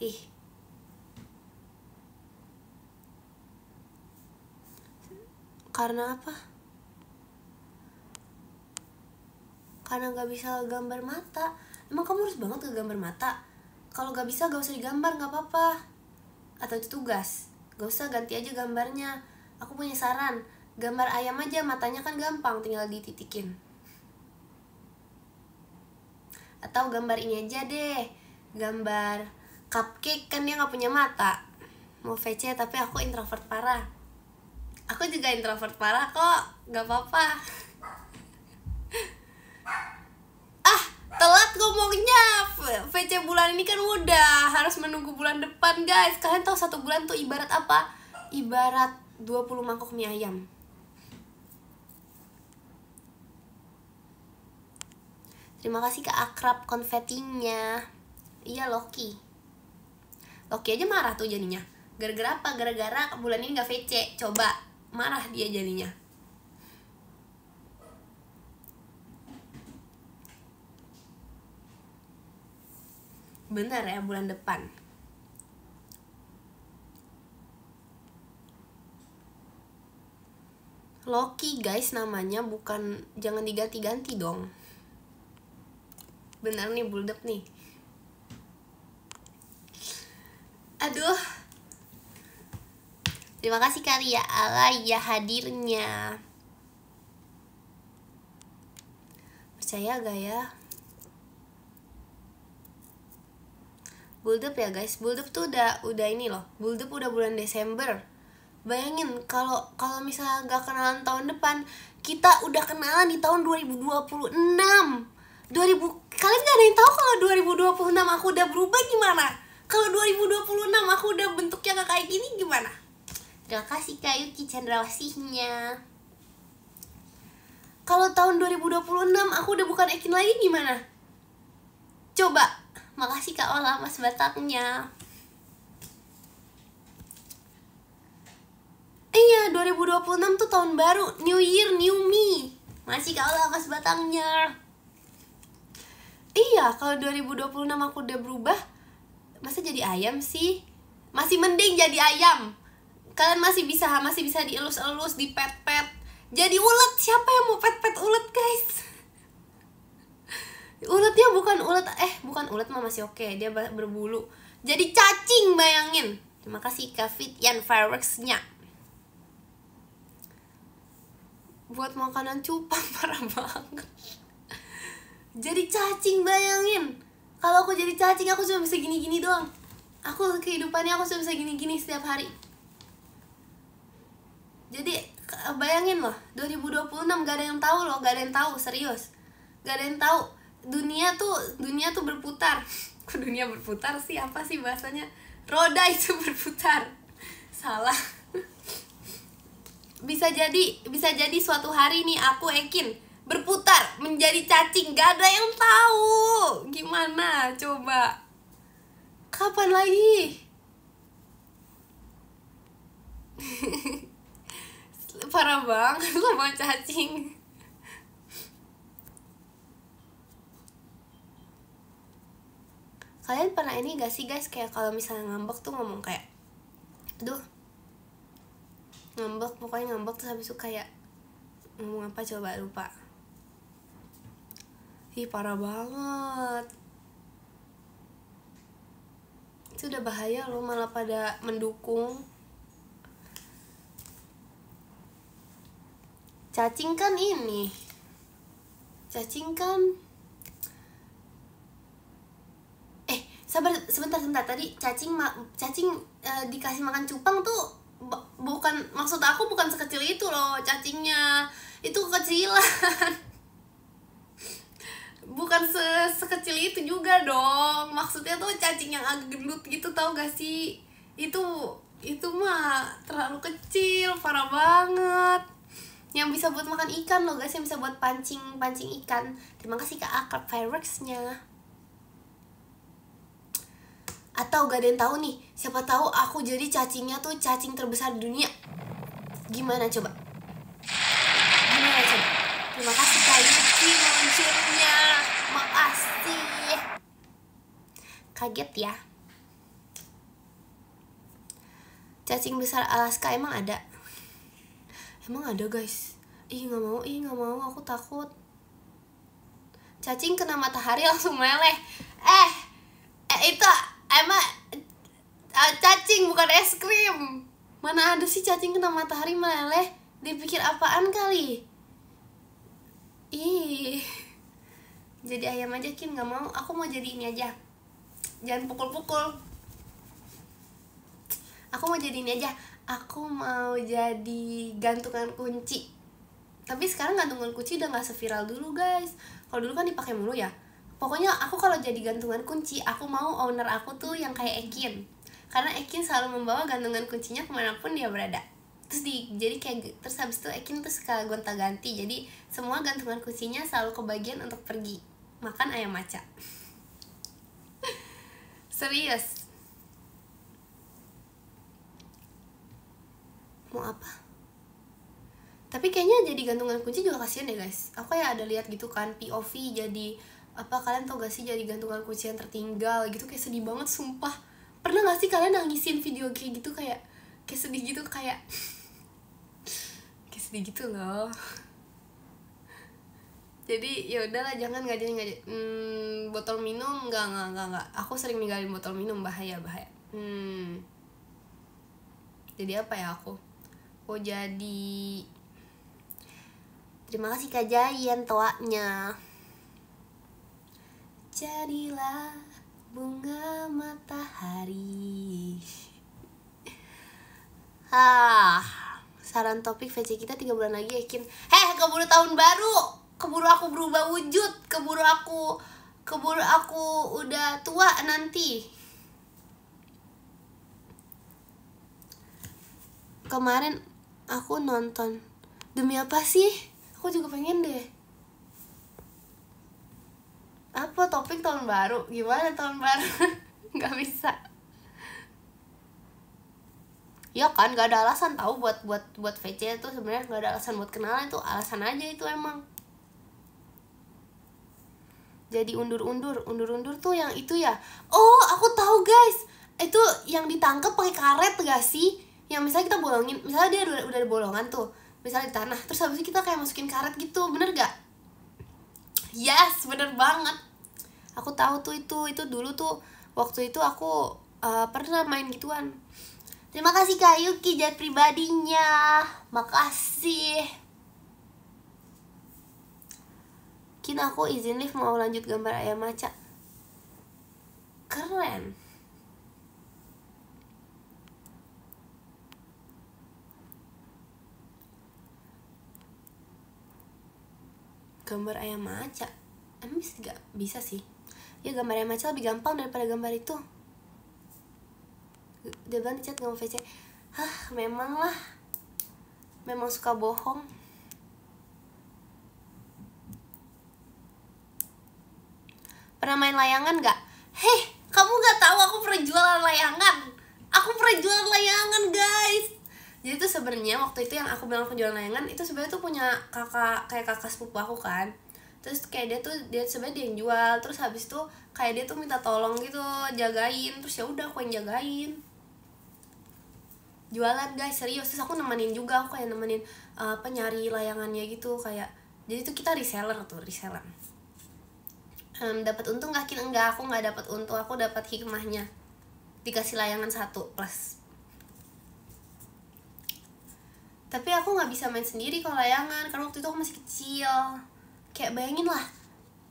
Ih. Karena apa? Karena gak bisa gambar mata. Emang kamu harus banget ke gambar mata? Kalau gak bisa gak usah digambar, gak apa-apa. Atau itu tugas, gak usah, ganti aja gambarnya. Aku punya saran, gambar ayam aja, matanya kan gampang, tinggal dititikin. Atau gambar ini aja deh, gambar cupcake, kan dia gak punya mata. Mau VC tapi aku introvert parah. Aku juga introvert parah kok, gak apa-apa. Telat ngomongnya. VC bulan ini kan udah, harus menunggu bulan depan guys. Kalian tahu 1 bulan tuh ibarat apa? Ibarat 20 mangkok mie ayam. Terima kasih ke Akrab konfetinya. Iya Loki aja marah tuh jadinya. Gara-gara apa? Gara-gara bulan ini gak VC. Coba, marah dia jadinya. Bener ya, bulan depan. Loki guys namanya, bukan, jangan diganti-ganti dong. Bener nih, buldep nih. Aduh. Terima kasih kali ya Alaya hadirnya. Percaya gak ya? Buldep ya guys, Buldep tuh udah ini loh. Buldep udah bulan Desember. Bayangin kalau misalnya gak kenalan tahun depan, kita udah kenalan di tahun 2026. Kalian gak ada yang tahu kalau 2026 aku udah berubah gimana? Kalau 2026 aku udah bentuknya kayak gini gimana? Terima kasih Kak Yuki Chandrawasihnya. Kalau tahun 2026 aku udah bukan Ekin lagi gimana? Coba. Makasih Kak Ola Mas Bataknya. Iya, 2026 tuh tahun baru, New Year, New Me. Masih Kak Ola Mas Batangnya. Iya, kalau 2026 aku udah berubah, masa jadi ayam sih? Masih mending jadi ayam. Kalian masih bisa dielus-elus, dipet-pet. Jadi ulet, siapa yang mau pet-pet ulet guys? Uletnya bukan ulet mah masih oke, dia berbulu. Jadi cacing, bayangin. Terima kasih Kak Fityan Fireworks-nya. Buat makanan cupang parah banget. Jadi cacing, bayangin. Kalau aku jadi cacing aku cuma bisa gini-gini doang. Kehidupannya aku cuma bisa gini-gini setiap hari. Jadi bayangin loh, 2026 gak ada yang tahu loh, gak ada yang tahu, serius. Gak ada yang tahu. Dunia tuh berputar. Kok dunia berputar sih? Apa sih bahasanya? Roda itu berputar. Salah. Bisa jadi suatu hari nih aku Ekin berputar menjadi cacing, gak ada yang tahu. Gimana coba? Kapan lagi? Parah banget sama cacing. Kalian pernah ini gak sih guys, kayak kalau misalnya ngambek tuh ngomong kayak, aduh, pokoknya ngambek terus habis itu kayak ngomong apa coba, lupa. Ih, parah banget. Itu udah bahaya loh, malah pada mendukung. Cacing kan sabar sebentar tadi cacing dikasih makan cupang tuh bukan, maksud aku bukan sekecil itu loh cacingnya, itu kekecilan. Bukan sekecil itu juga dong, maksudnya tuh cacing yang agak gendut gitu, tau gak sih? Itu mah terlalu kecil, parah banget. Yang bisa buat makan ikan loh guys, yang bisa buat pancing ikan. Terima kasih Kak Akrab Fireworks-nya. Atau gak ada yang tahu nih, siapa tahu aku jadi cacingnya tuh cacing terbesar di dunia. Gimana coba? Terima kasih Kak Yuki meluncurnya. Makasih. Kaget ya. Cacing besar Alaska emang ada? Emang ada guys. Ih gak mau, aku takut. Cacing kena matahari langsung meleleh. Itu emang cacing bukan es krim. Mana ada sih cacing kena matahari meleleh? Dipikir apaan kali? Ih, jadi ayam aja Kin, gak mau. Aku mau jadi ini aja. Jangan pukul-pukul. Aku mau jadi ini aja. Aku mau jadi gantungan kunci. Tapi sekarang gantungan kunci udah gak seviral dulu guys. Kalau dulu kan dipakai mulu ya. Pokoknya aku kalau jadi gantungan kunci, aku mau owner aku tuh yang kayak Ekin. Karena Ekin selalu membawa gantungan kuncinya kemanapun dia berada. Jadi kayak, terus habis itu Ekin tuh suka gonta-ganti. Jadi semua gantungan kuncinya selalu kebagian untuk pergi makan ayam maca. Serius. Mau apa? Tapi kayaknya jadi gantungan kunci juga kasihan deh guys. Aku ya ada lihat gitu kan POV jadi apa, kalian tau gak sih jadi gantungan kunci yang tertinggal gitu, kayak sedih banget sumpah. Pernah gak sih kalian nangisin video kayak gitu, kayak sedih gitu, kayak sedih gitu loh. Jadi ya udahlah, jangan nggak jadi botol minum nggak. Aku sering ninggalin botol minum, bahaya. Jadi apa ya aku? Oh jadi, terima kasih Kak Jayan toanya. Jadilah bunga matahari. Saran topik VC kita 3 bulan lagi Ekin. Keburu tahun baru. Keburu aku berubah wujud. Keburu aku udah tua nanti. Kemarin aku nonton. Demi apa sih? Aku juga pengen deh. Apa topik tahun baru? Gimana tahun baru? Gak bisa. Ya kan, gak ada alasan tahu buat VC itu sebenarnya, gak ada alasan buat kenalan, itu alasan aja itu emang. Jadi undur-undur tuh yang itu ya. Oh, aku tahu guys. Itu yang ditangkap pakai karet gak sih? Yang misalnya kita bolongin, misalnya dia udah ada bolongan tuh, misalnya di tanah, terus habis itu kita kayak masukin karet gitu, bener gak? Yes, bener banget. Aku tahu tuh itu dulu tuh, waktu itu aku pernah main gituan. Terima kasih Kak Yuki jat pribadinya. Makasih. Kin, aku izin live mau lanjut gambar ayam maca. Keren. Gambar ayam maca. Emang bisa gak? Bisa sih. Ya gambar ayam maca lebih gampang daripada gambar itu. Dia bilang di chat gak mau VC. Memang lah. Memang suka bohong. Pernah main layangan gak? Kamu gak tahu aku pernah jualan layangan. Aku pernah jualan layangan guys. Jadi tuh sebenarnya waktu itu yang aku bilang aku jualan layangan, itu sebenarnya tuh punya kakak sepupu aku kan. Terus kayak dia sebenarnya dia yang jual. Terus habis itu kayak dia tuh minta tolong gitu, jagain. Terus ya udah aku yang jagain. Jualan guys, serius. Terus aku nemenin juga, aku kayak nemenin nyari layangannya gitu, kayak. Jadi tuh kita reseller. Dapat untung gak? Enggak, aku nggak dapat untung, aku dapat hikmahnya. Dikasih layangan 1 plus. Tapi aku nggak bisa main sendiri kalau layangan, karena waktu itu aku masih kecil. Kayak bayangin lah,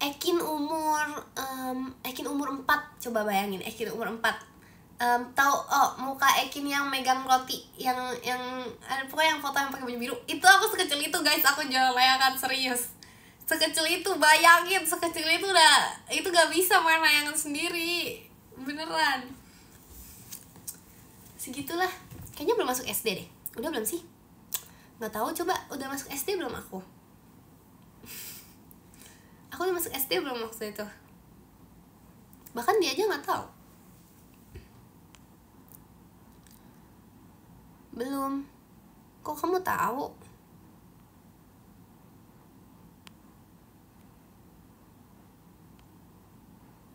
Ekin umur 4. Coba bayangin, Ekin umur 4 tahu muka Ekin yang megang roti yang pokoknya yang foto yang pakai baju biru itu. Aku sekecil itu guys, aku jual layangan, serius sekecil itu. Bayangin sekecil itu, udah itu gak bisa main layangan sendiri beneran. Segitulah, kayaknya belum masuk SD deh. Udah belum sih, nggak tahu. Coba udah masuk SD belum aku udah masuk SD belum waktu itu, bahkan dia aja nggak tahu. Belum. Kok kamu tahu?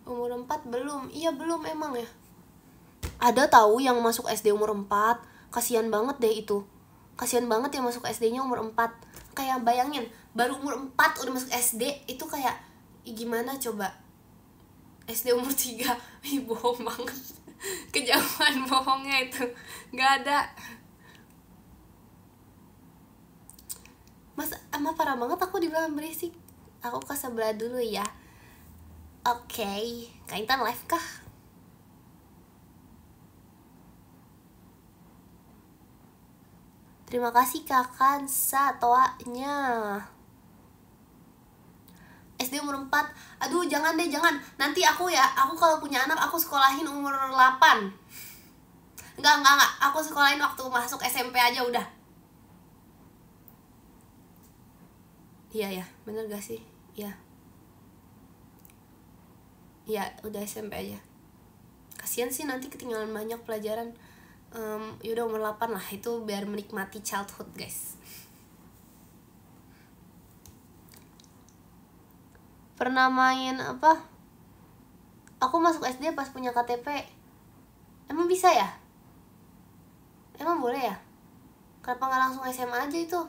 Umur 4 belum. Iya belum emang ya. Ada tahu yang masuk SD umur 4. Kasian banget deh itu. Kasian banget yang masuk SD-nya umur 4. Kayak bayangin, baru umur 4 udah masuk SD, itu kayak gimana coba? SD umur 3. Ih, bohong banget. Kejauhan bohongnya itu. Gak ada. Mas, emang parah banget aku dibilang berisik. Aku ke sebelah dulu ya. Oke, Kak Intan live kah? Terima kasih Kak Kansa toanya. SD umur 4. Aduh, jangan deh, jangan. Nanti aku kalau punya anak aku sekolahin umur 8. Enggak. Aku sekolahin waktu masuk SMP aja udah. Iya ya, bener gak sih? Iya. Iya, udah SMP aja. Kasian sih nanti ketinggalan banyak pelajaran. Yaudah umur 8 lah, itu biar menikmati childhood guys. Pernah main apa? Aku masuk SD pas punya KTP. Emang bisa ya? Emang boleh ya? Kenapa gak langsung SMA aja itu?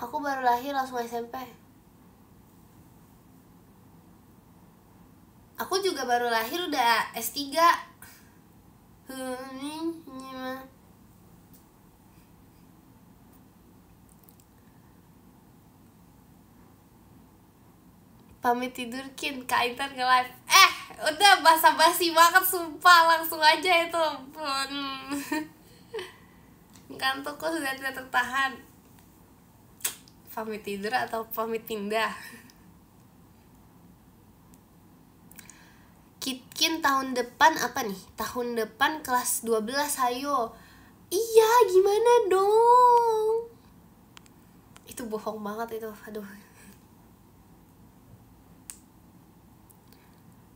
Aku baru lahir langsung SMP. Aku juga baru lahir udah S3. Pamit tidur Kin, Kak Intan ke live. Udah basa-basi banget sumpah, langsung aja itu. Ngantukku sudah tidak tertahan. Pamit tidur atau pamit pindah? Kitkin tahun depan apa nih? Tahun depan kelas 12, ayo. Iya, gimana dong? Itu bohong banget itu, aduh.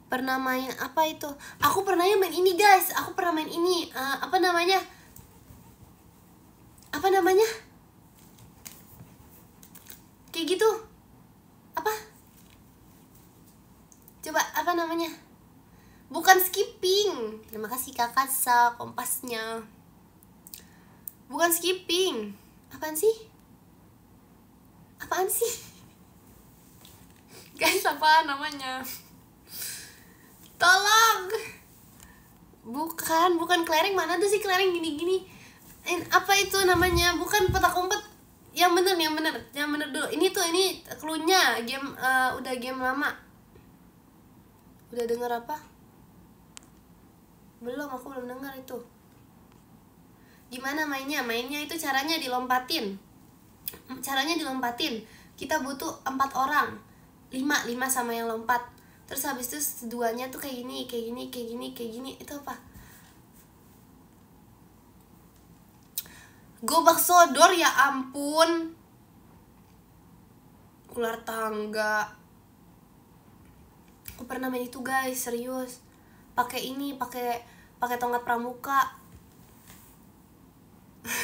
Pernah main apa itu? Aku pernahnya main ini guys, aku pernah main ini. Apa namanya? Kayak gitu. Apa? Coba, apa namanya? Bukan skipping. Terima kasih kakak sa kompasnya. Bukan skipping. Apaan sih? Guys, apa namanya? Tolong. Bukan kelereng. Mana tuh sih kelereng gini-gini? Apa itu namanya? Bukan petak umpet. Yang bener dulu. Ini cluenya game, udah game lama. Udah denger apa? Belum, aku belum dengar itu. Gimana mainnya? Mainnya itu caranya dilompatin. Kita butuh 4 orang. 5 sama yang lompat. Terus habis itu duanya tuh kayak gini. Itu apa? Gobak sodor, ya ampun. Ular tangga. Aku pernah main itu guys, serius. Pakai tongkat pramuka.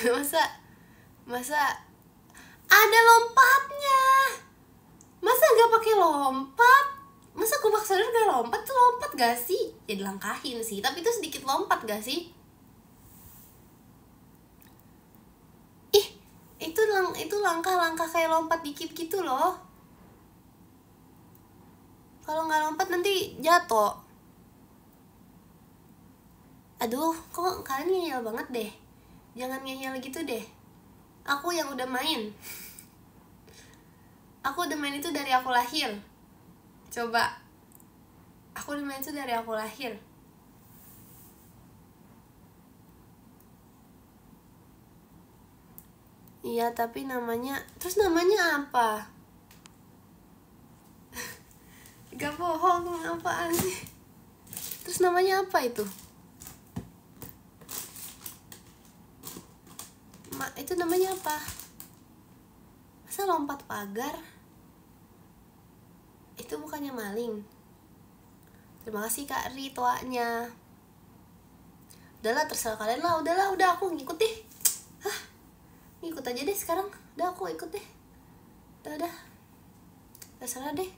masa ada lompatnya? Masa gak pakai lompat? Masa gobak sodor gak lompat? Tuh lompat gak sih? Ya dilangkahin sih, tapi itu sedikit lompat gak sih? Itu langkah kayak lompat dikit gitu loh. Kalau nggak lompat nanti jatuh. Aduh, kok kalian ngeyel banget deh. Jangan ngeyel gitu deh. Aku yang udah main. Aku udah main itu dari aku lahir. Coba. Aku di Medan itu dari aku lahir. Iya, tapi namanya, terus namanya apa? Gak bohong, apaan sih? Terus namanya apa itu? Itu namanya apa? Masa lompat pagar? Itu bukannya maling. Terima kasih Kak Ri toanya. Udahlah, terserah kalian lah. Udah aku ngikut deh. Hah, ngikut aja deh sekarang. Udah aku ikut deh. Udah terserah deh.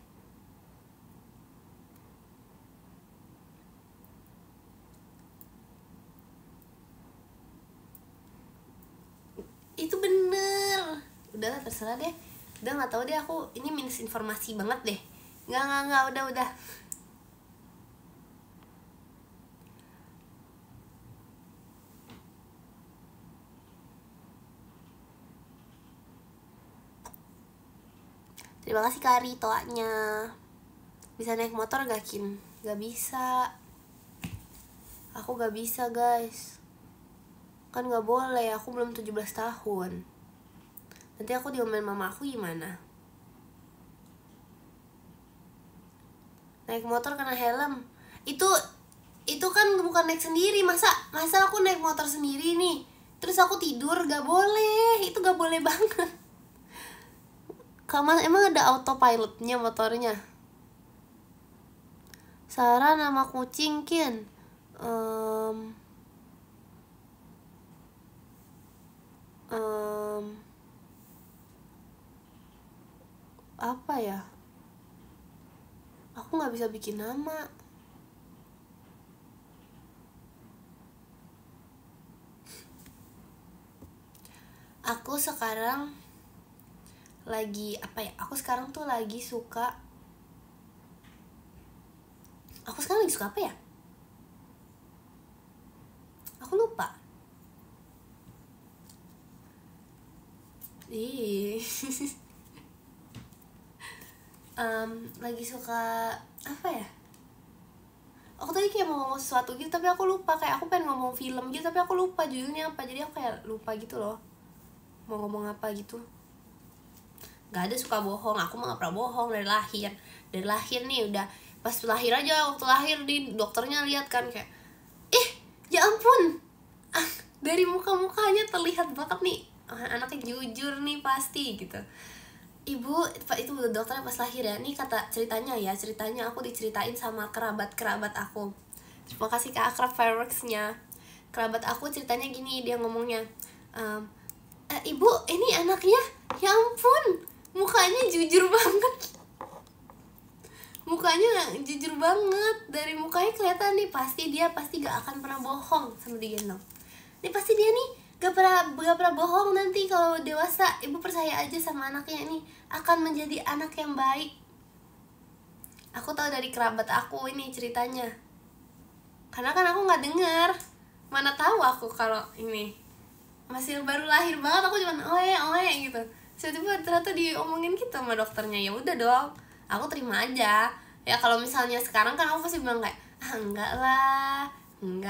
Itu bener. Udahlah, terserah deh. Udah nggak tahu deh, aku ini minus informasi banget deh. Nggak, udah. Terima kasih Kari toanya. Bisa naik motor gak Kim? Gak bisa. Aku gak bisa guys. Kan gak boleh, aku belum 17 tahun. Nanti aku diomelin mama aku gimana? Naik motor kena helm. Itu kan bukan naik sendiri. Masa aku naik motor sendiri nih, terus aku tidur? Gak boleh. Itu gak boleh banget. Kamu emang ada autopilotnya motornya? Sarah nama kucing Kin. Apa ya? Aku nggak bisa bikin nama. Aku sekarang lagi apa ya? Aku sekarang tuh lagi suka. Aku sekarang lagi suka apa ya? Aku lupa. Lagi suka apa ya? Aku tadi kayak mau ngomong sesuatu gitu tapi aku lupa. Kayak aku pengen ngomong film gitu tapi aku lupa judulnya apa. Jadi aku kayak lupa gitu loh mau ngomong apa gitu. Gak ada suka bohong. Aku mah gak pernah bohong dari lahir. Dari lahir nih udah. Pas lahir aja, waktu lahir di dokternya lihat kan kayak, ya ampun, dari muka-mukanya terlihat banget nih anaknya jujur nih pasti gitu. Ibu itu dokternya pas lahir ya, nih kata ceritanya aku diceritain sama kerabat aku. Terima kasih Kak Akrab Fireworksnya. Kerabat aku ceritanya gini, dia ngomongnya, ibu ini anaknya, ya ampun mukanya jujur banget. Mukanya jujur banget, dari mukanya kelihatan nih pasti gak akan pernah bohong sama digendong. Ini pasti dia nih gak pernah bohong nanti kalau dewasa. Ibu percaya aja sama anaknya, ini akan menjadi anak yang baik. Aku tahu dari kerabat aku ini ceritanya, karena kan aku nggak dengar, mana tahu aku kalau ini masih baru lahir banget. Aku cuman oe gitu. Tiba-tiba ternyata diomongin gitu sama dokternya. Ya udah dong, aku terima aja. Ya kalau misalnya sekarang kan aku pasti bilang kayak, enggak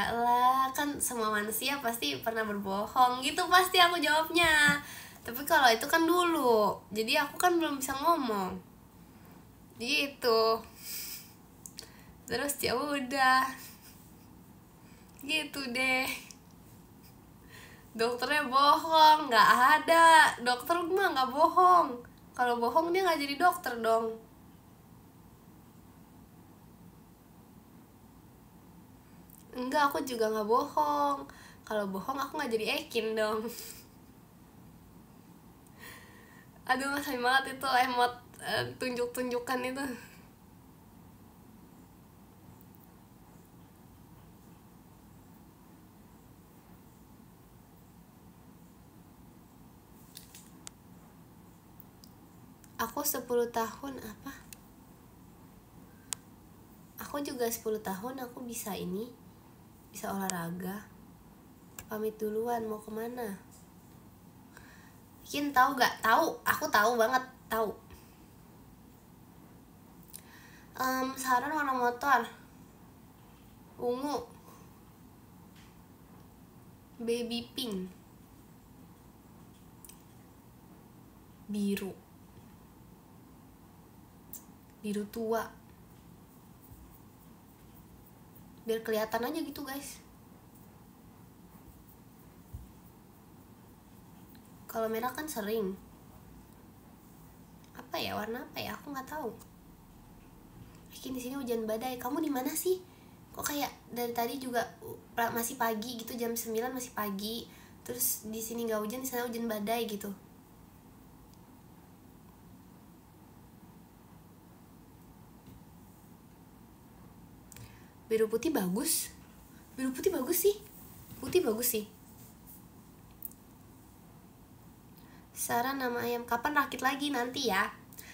lah, kan semua manusia pasti pernah berbohong gitu, pasti aku jawabnya. Tapi kalau itu kan dulu, jadi aku kan belum bisa ngomong gitu. Terus ya udah gitu deh. Dokternya bohong, nggak ada. Dokter mah nggak bohong. Kalau bohong dia nggak jadi dokter dong. Enggak, aku juga nggak bohong. Kalau bohong aku nggak jadi Ekin dong. Aduh, sayang banget itu emot tunjuk-tunjukkan itu. Aku 10 tahun apa? Aku juga 10 tahun aku bisa olahraga. Pamit duluan, mau kemana? Kin tahu gak? Tahu, aku tahu banget, tahu. Saran warna motor ungu, baby pink, biru tua, biar kelihatan aja gitu guys. Kalau merah kan sering. Apa ya, warna apa ya, aku nggak tahu. Yakin di sini hujan badai. Kamu di mana sih? Kok kayak dari tadi juga masih pagi gitu, jam 9 masih pagi. Terus di sini nggak hujan, di sana hujan badai gitu. Biru putih bagus. Biru putih bagus sih. Putih bagus sih. Saran nama ayam, kapan rakit lagi? Nanti ya.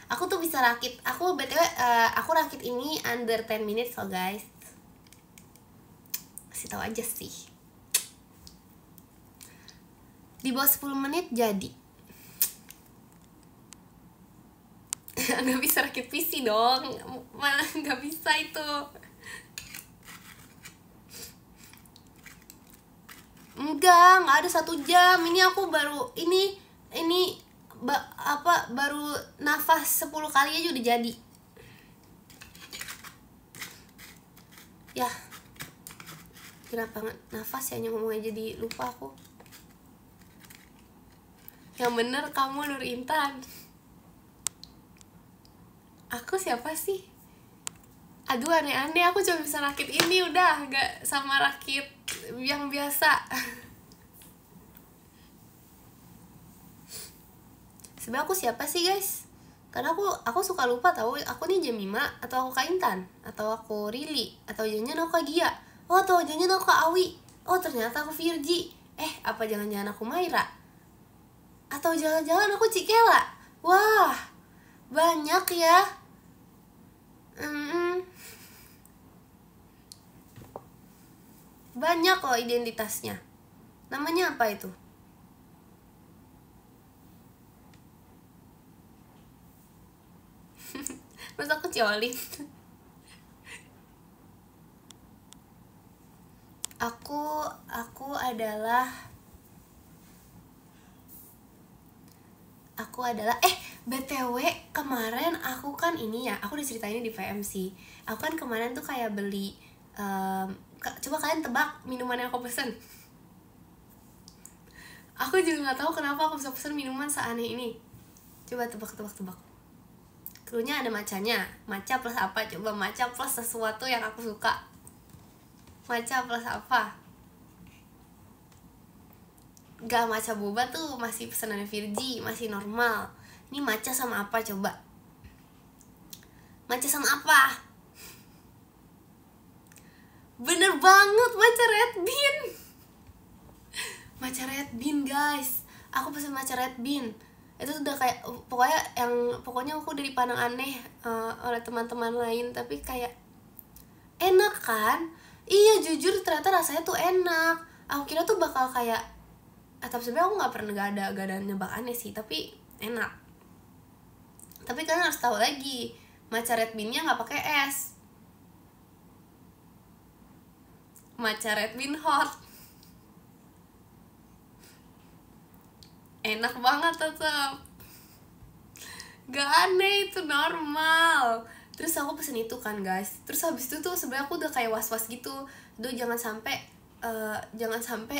Aku tuh bisa rakit. Aku BTW aku rakit ini under 10 minutes loh guys. Kasih tahu aja sih. Di bawah 10 menit jadi. Nggak bisa rakit PC dong. Mana nggak bisa itu. Enggak ada 1 jam. Ini aku baru baru nafas 10 kali aja udah jadi. Ya, kenapa nafas ya, ngomongnya jadi lupa aku. Yang bener kamu Nur Intan. Aku siapa sih? Aduh aneh-aneh, aku cuma bisa rakit ini udah, gak sama rakit yang biasa. Sebenarnya aku siapa sih guys? Karena aku suka lupa tahu, aku nih Jemima atau aku Kak Intan, atau aku Rili, atau jangan aku Kak Gia, oh atau jangan aku Kak Awi, oh ternyata aku Virgi, apa jangan-jangan aku Maira, atau jangan-jangan aku Cikela. Wah banyak ya. Banyak loh identitasnya. Namanya apa itu? Masa aku Ciolin? Aku adalah BTW kemarin aku kan ini ya, aku diceritain di VMC. Aku kan kemarin tuh kayak beli coba kalian tebak minuman yang aku pesen. Aku juga nggak tahu kenapa aku bisa pesen minuman seaneh ini. Coba tebak. Cluenya ada macanya. Matcha plus apa? Coba matcha plus sesuatu yang aku suka. Matcha plus apa? Gak, matcha boba tuh masih pesanannya Virgi, masih normal. Ini matcha sama apa coba? Matcha sama apa? Bener banget, matcha red bean. Matcha red bean guys. Aku pesen matcha red bean. Itu udah kayak pokoknya aku udah dipandang aneh oleh teman-teman lain, tapi kayak enak kan? Iya jujur ternyata rasanya tuh enak. Aku kira tuh bakal kayak tapi sebenarnya aku nggak pernah gak ada nebak aneh sih, tapi enak. Tapi kalian harus tahu lagi, matcha red bean-nya nggak pakai es. Matcha red bean hot. Enak banget tetap. Gak aneh, itu normal. Terus aku pesen itu kan guys. Terus habis itu tuh sebenarnya aku udah kayak was-was gitu. Duh jangan sampai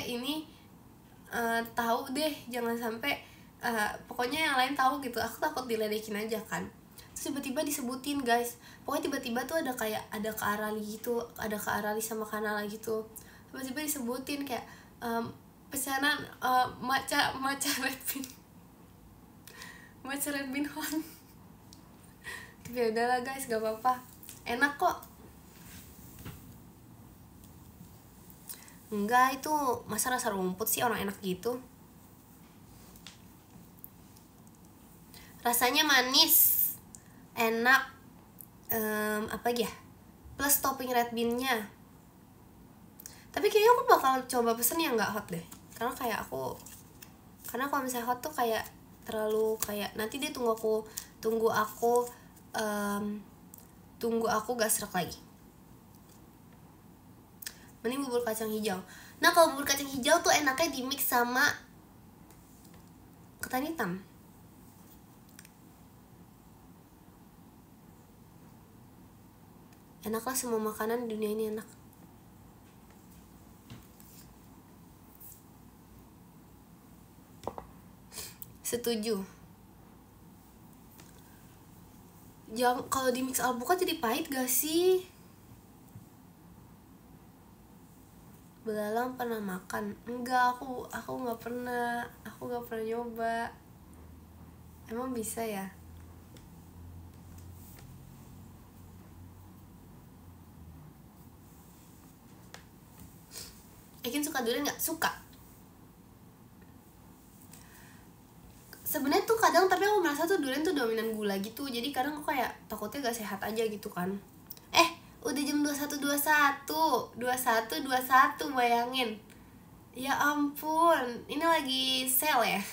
ini tahu deh, jangan sampai pokoknya yang lain tahu gitu. Aku takut diledekin aja kan. Terus tiba-tiba disebutin guys, pokoknya tiba-tiba tuh ada kayak ada Kak Arali gitu, ada Kak Arali sama Kanala gitu. Tiba-tiba disebutin kayak pesanan matcha red bean, matcha red bean hot. Tapi udahlah guys, gak apa-apa, enak kok. Enggak, itu masa rasa rumput sih orang enak gitu. Rasanya manis, enak, apa ya, plus topping red bean-nya. Tapi kayaknya aku bakal coba pesen yang nggak hot deh, karena kalau misalnya hot tuh kayak terlalu kayak nanti dia tunggu aku Tunggu aku gak serak lagi. Mending bubur kacang hijau. Nah kalau bubur kacang hijau tuh enaknya di mix sama ketan hitam. Enak lah, semua makanan di dunia ini enak. Setuju. Jangan, kalau di mix alpukat jadi pahit gak sih? Belalang pernah makan? Enggak, aku nggak pernah. Aku nggak pernah nyoba. Emang bisa ya? Ekin suka durian nggak? Suka. Sebenarnya tuh kadang, tapi aku merasa tuh durian tuh dominan gula gitu. Jadi kadang aku kayak takutnya gak sehat aja gitu kan. Udah jam 21.21 bayangin. Ya ampun, ini lagi sale ya.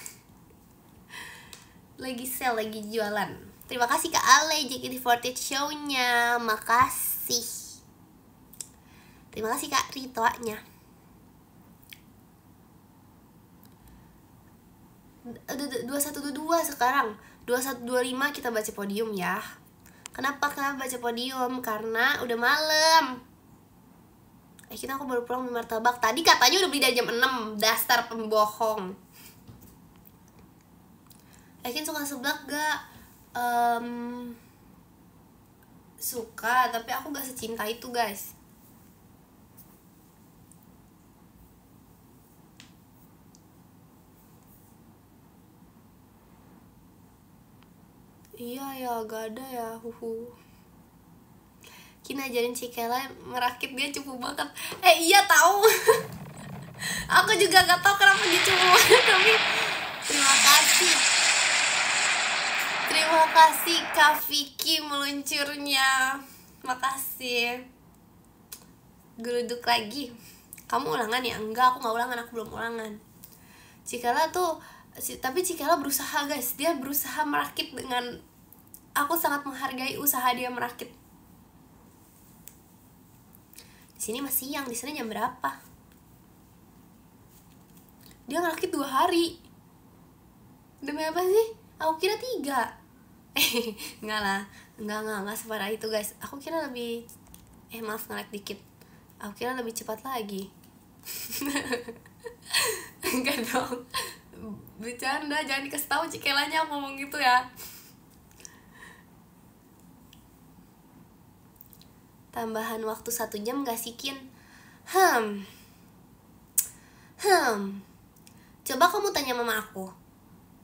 Lagi sale, lagi jualan. Terima kasih Kak Ale, JKT48 show-nya. Makasih. Terima kasih Kak Ritoanya. Udah 21.22 sekarang. 21.25 kita baca podium ya. Kenapa baca podium? Karena udah malam. Kita aku baru pulang beli martabak. Tadi katanya udah beli dari jam 6. Dasar pembohong. Ekin suka seblak gak? Suka, tapi aku gak secinta itu guys. Iya ya, gak ada ya. Kina ajarin Cikela merakit, dia cupu banget. Iya tahu. Aku juga gak tahu kenapa dia cupu banget, tapi terima kasih. Terima kasih Kak Vicky meluncurnya. Makasih. Geruduk lagi. Kamu ulangan ya? Enggak, aku gak ulangan, aku belum ulangan. Cikela tuh, tapi Cikela berusaha guys. Dia berusaha merakit dengan, aku sangat menghargai usaha dia merakit. Di sini masih siang, di sana jam berapa? Dia ngerakit 2 hari. Demi apa sih? Aku kira 3. Enggak lah, enggak separah itu guys. Aku kira lebih, maaf nge-lag dikit. Aku kira lebih cepat lagi. Enggak dong, bercanda, jangan dikasih tahu Cikelanya aku ngomong gitu ya. Tambahan waktu 1 jam gak sih Kin? Coba kamu tanya mama aku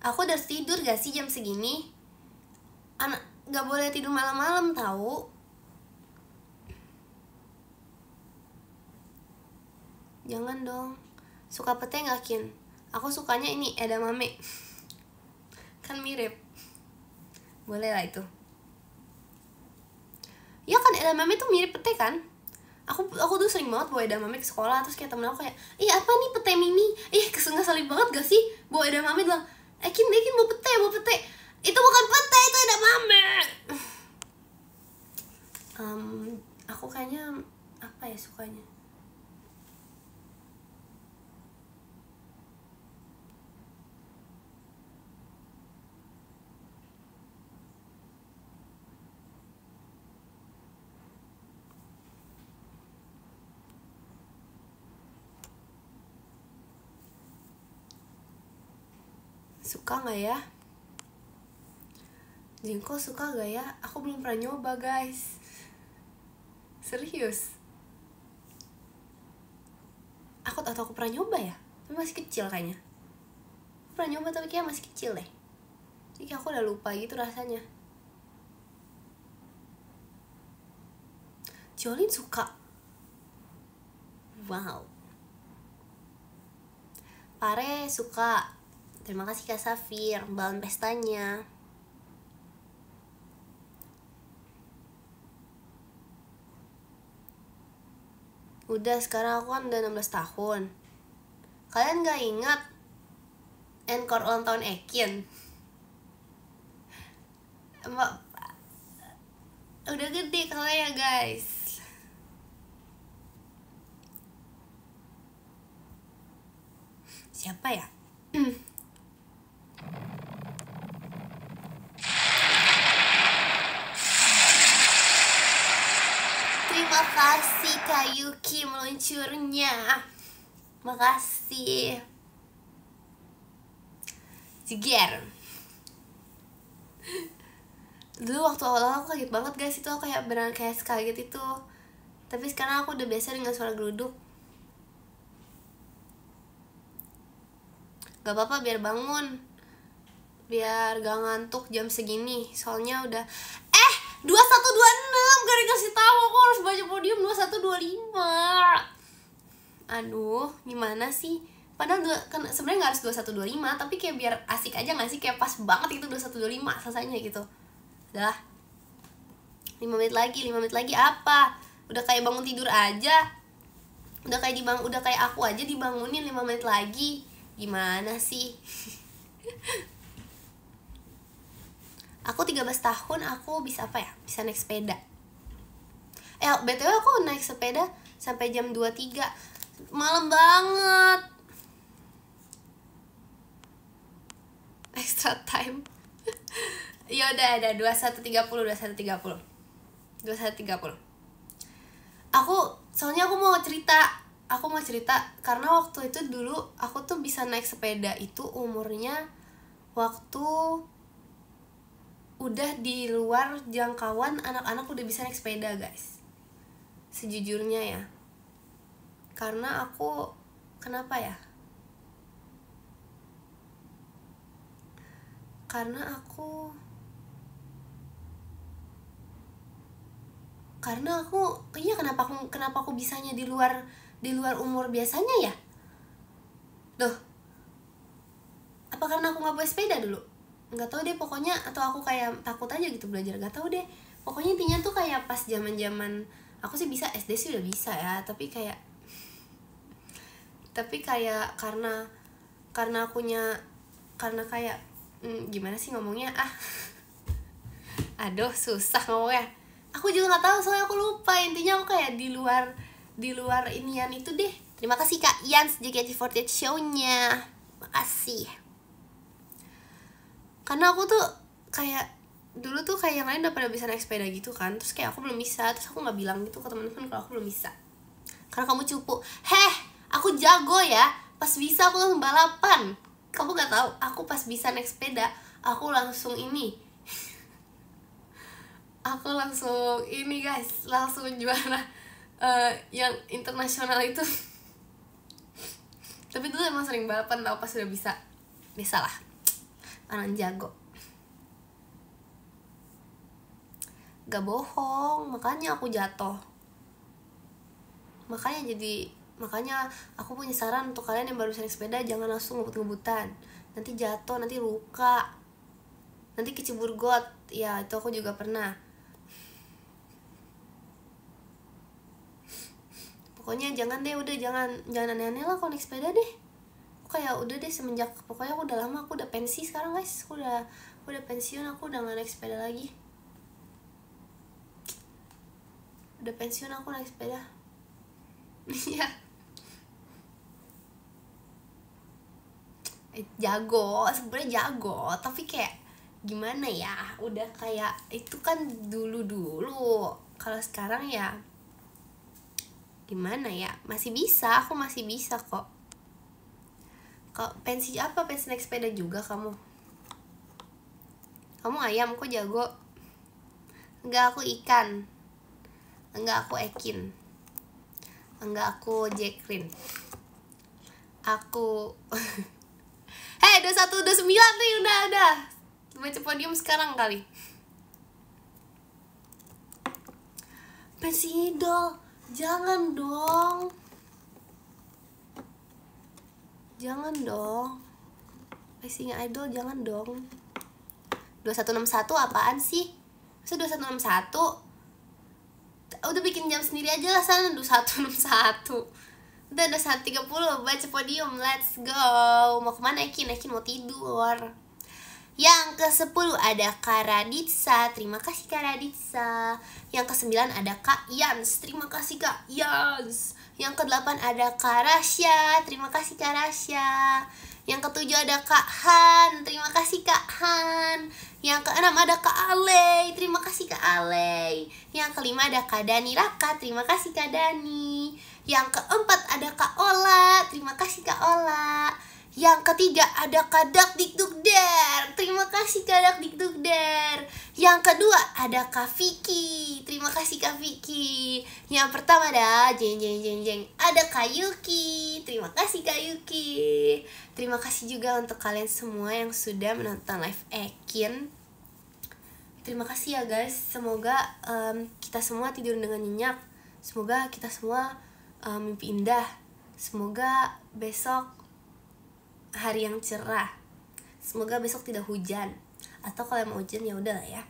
udah tidur gak sih jam segini? Anak gak boleh tidur malam-malam tahu. Jangan dong. Suka pete gak Kin? Aku sukanya ini edamame. Kan mirip. Boleh lah itu. Ya kan edamame tuh mirip pete kan? Aku tuh sering banget bawa edamame ke sekolah. Terus kayak temen aku kayak, apa nih pete mini? Keselip banget gak sih bawa edamame? Bilang, Kin bawa pete. Itu bukan pete, itu edamame. Aku kayaknya apa ya sukanya? Suka gak ya? Jengkol suka gak ya? Aku belum pernah nyoba guys. Serius. Atau aku pernah nyoba ya? Tapi masih kecil kayaknya. Aku pernah nyoba tapi kayaknya masih kecil deh. Jadi aku udah lupa gitu rasanya. Jolin suka. Wow. Pare suka. Terima kasih Kak Safir, balon pestanya. Udah, sekarang aku kan udah 16 tahun. Kalian gak ingat encore ulang tahun Ekin? Udah gede kalanya guys. Siapa ya? Terima kasih Kak Yuki meluncurnya. Makasih. Jeger. Dulu waktu awal-awal aku kaget banget guys, itu aku kayak beneran kayak kaget itu. Tapi sekarang aku udah biasa dengan suara geruduk. Gak apa-apa, biar bangun, biar gak ngantuk jam segini. Soalnya udah 2126, gak dikasih tahu aku harus baca podium 2125. Aduh, gimana sih? Padahal kan sebenarnya nggak harus 2125, tapi kayak biar asik aja nggak sih, kayak pas banget itu 2125 selesainya gitu. Udah 5 menit lagi, 5 menit lagi apa? Udah kayak bangun tidur aja. Udah kayak aku aja dibangunin 5 menit lagi. Gimana sih? Aku 13 tahun, aku bisa apa ya? Bisa naik sepeda. BTW aku naik sepeda sampai jam 23. Malam banget. Extra time. Ya udah ada 21.30. Soalnya aku mau cerita karena waktu itu dulu aku tuh bisa naik sepeda itu umurnya waktu udah di luar jangkauan anak-anak udah bisa naik sepeda guys. Sejujurnya ya, karena aku kenapa ya? Karena aku iya, kenapa aku bisanya di luar umur biasanya ya? Loh, apa karena aku nggak bawa sepeda dulu? Nggak tahu deh pokoknya, atau aku kayak takut aja gitu belajar, nggak tahu deh. Pokoknya intinya tuh kayak pas zaman aku sih bisa, SD sih udah bisa ya, tapi kayak karena kayak gimana sih ngomongnya, aduh susah ngomongnya. Aku juga nggak tahu soalnya aku lupa. Intinya aku kayak di luar inian itu deh. Terima kasih Kak Yans JKT48 show-nya. Makasih. Karena aku tuh kayak dulu tuh kayak yang lain udah pada bisa naik sepeda gitu kan, terus kayak aku belum bisa, terus aku nggak bilang gitu ke teman-teman kalau aku belum bisa. Karena kamu cupu. Aku jago ya. Pas bisa aku langsung balapan. Kamu nggak tahu, aku pas bisa naik sepeda, aku langsung guys, langsung juara yang internasional itu. Tapi dulu emang sering balapan tau, pas udah bisa lah, anak jago. Gak bohong, makanya aku jatuh. Makanya aku punya saran untuk kalian yang baru bisa naik sepeda, jangan langsung ngebut-ngebutan. Nanti jatuh, nanti luka, nanti kecebur got. Ya itu aku juga pernah. Pokoknya jangan aneh-aneh lah kalau naik sepeda deh. Aku kayak udah deh semenjak, pokoknya aku udah lama, aku udah pensi sekarang guys. Aku udah pensiun, aku udah gak naik sepeda lagi. Udah pensiun aku naik sepeda. Iya. Jago, sebenarnya jago, tapi kayak gimana ya, udah kayak itu kan dulu. Kalau sekarang ya gimana ya, aku masih bisa kok. Kok pensi naik sepeda juga kamu ayam, kok jago? Enggak, aku ikan. Enggak, aku ekin. Enggak, aku Jacqueline. Aku 2129 nih, udah baca podium sekarang kali. Pensi idol, jangan dong. Pensi idol jangan dong. 2161 apaan sih? Masa 2161? Udah bikin jam sendiri aja lah sana, 2161. Udah 21.30, baca podium, let's go. Mau kemana Ekin? Ekin mau tidur. Yang ke-10 ada Kak Raditsa, terima kasih Kak Raditsa. Yang ke-9 ada Kak Yans, terima kasih Kak Yans. Yang ke-8 ada Kak Rasya, terima kasih Kak Rasya. Yang ke-7 ada Kak Han, terima kasih Kak Han. Yang ke-6 ada Kak Ale, terima kasih Kak Ale. Yang ke-5 ada Kak Dani Raka, terima kasih Kak Dani. Yang ke-4 ada Kak Ola, terima kasih Kak Ola. Yang ketiga ada Kak Dakdikdukder, terima kasih Kak Dakdikdukder. Yang kedua ada Kak Vicky, terima kasih Kak Vicky. Yang pertama ada ada Kak Yuki, terima kasih Kak Yuki. Terima kasih juga untuk kalian semua yang sudah menonton live Ekin. Terima kasih ya guys, semoga kita semua tidur dengan nyenyak. Semoga kita semua mimpi indah. Semoga besok hari yang cerah. Semoga besok tidak hujan. Atau kalau mau hujan ya udah lah ya.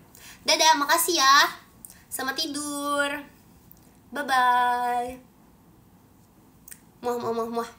Dadah, makasih ya. Selamat tidur. Bye bye. Muah muah muah muah.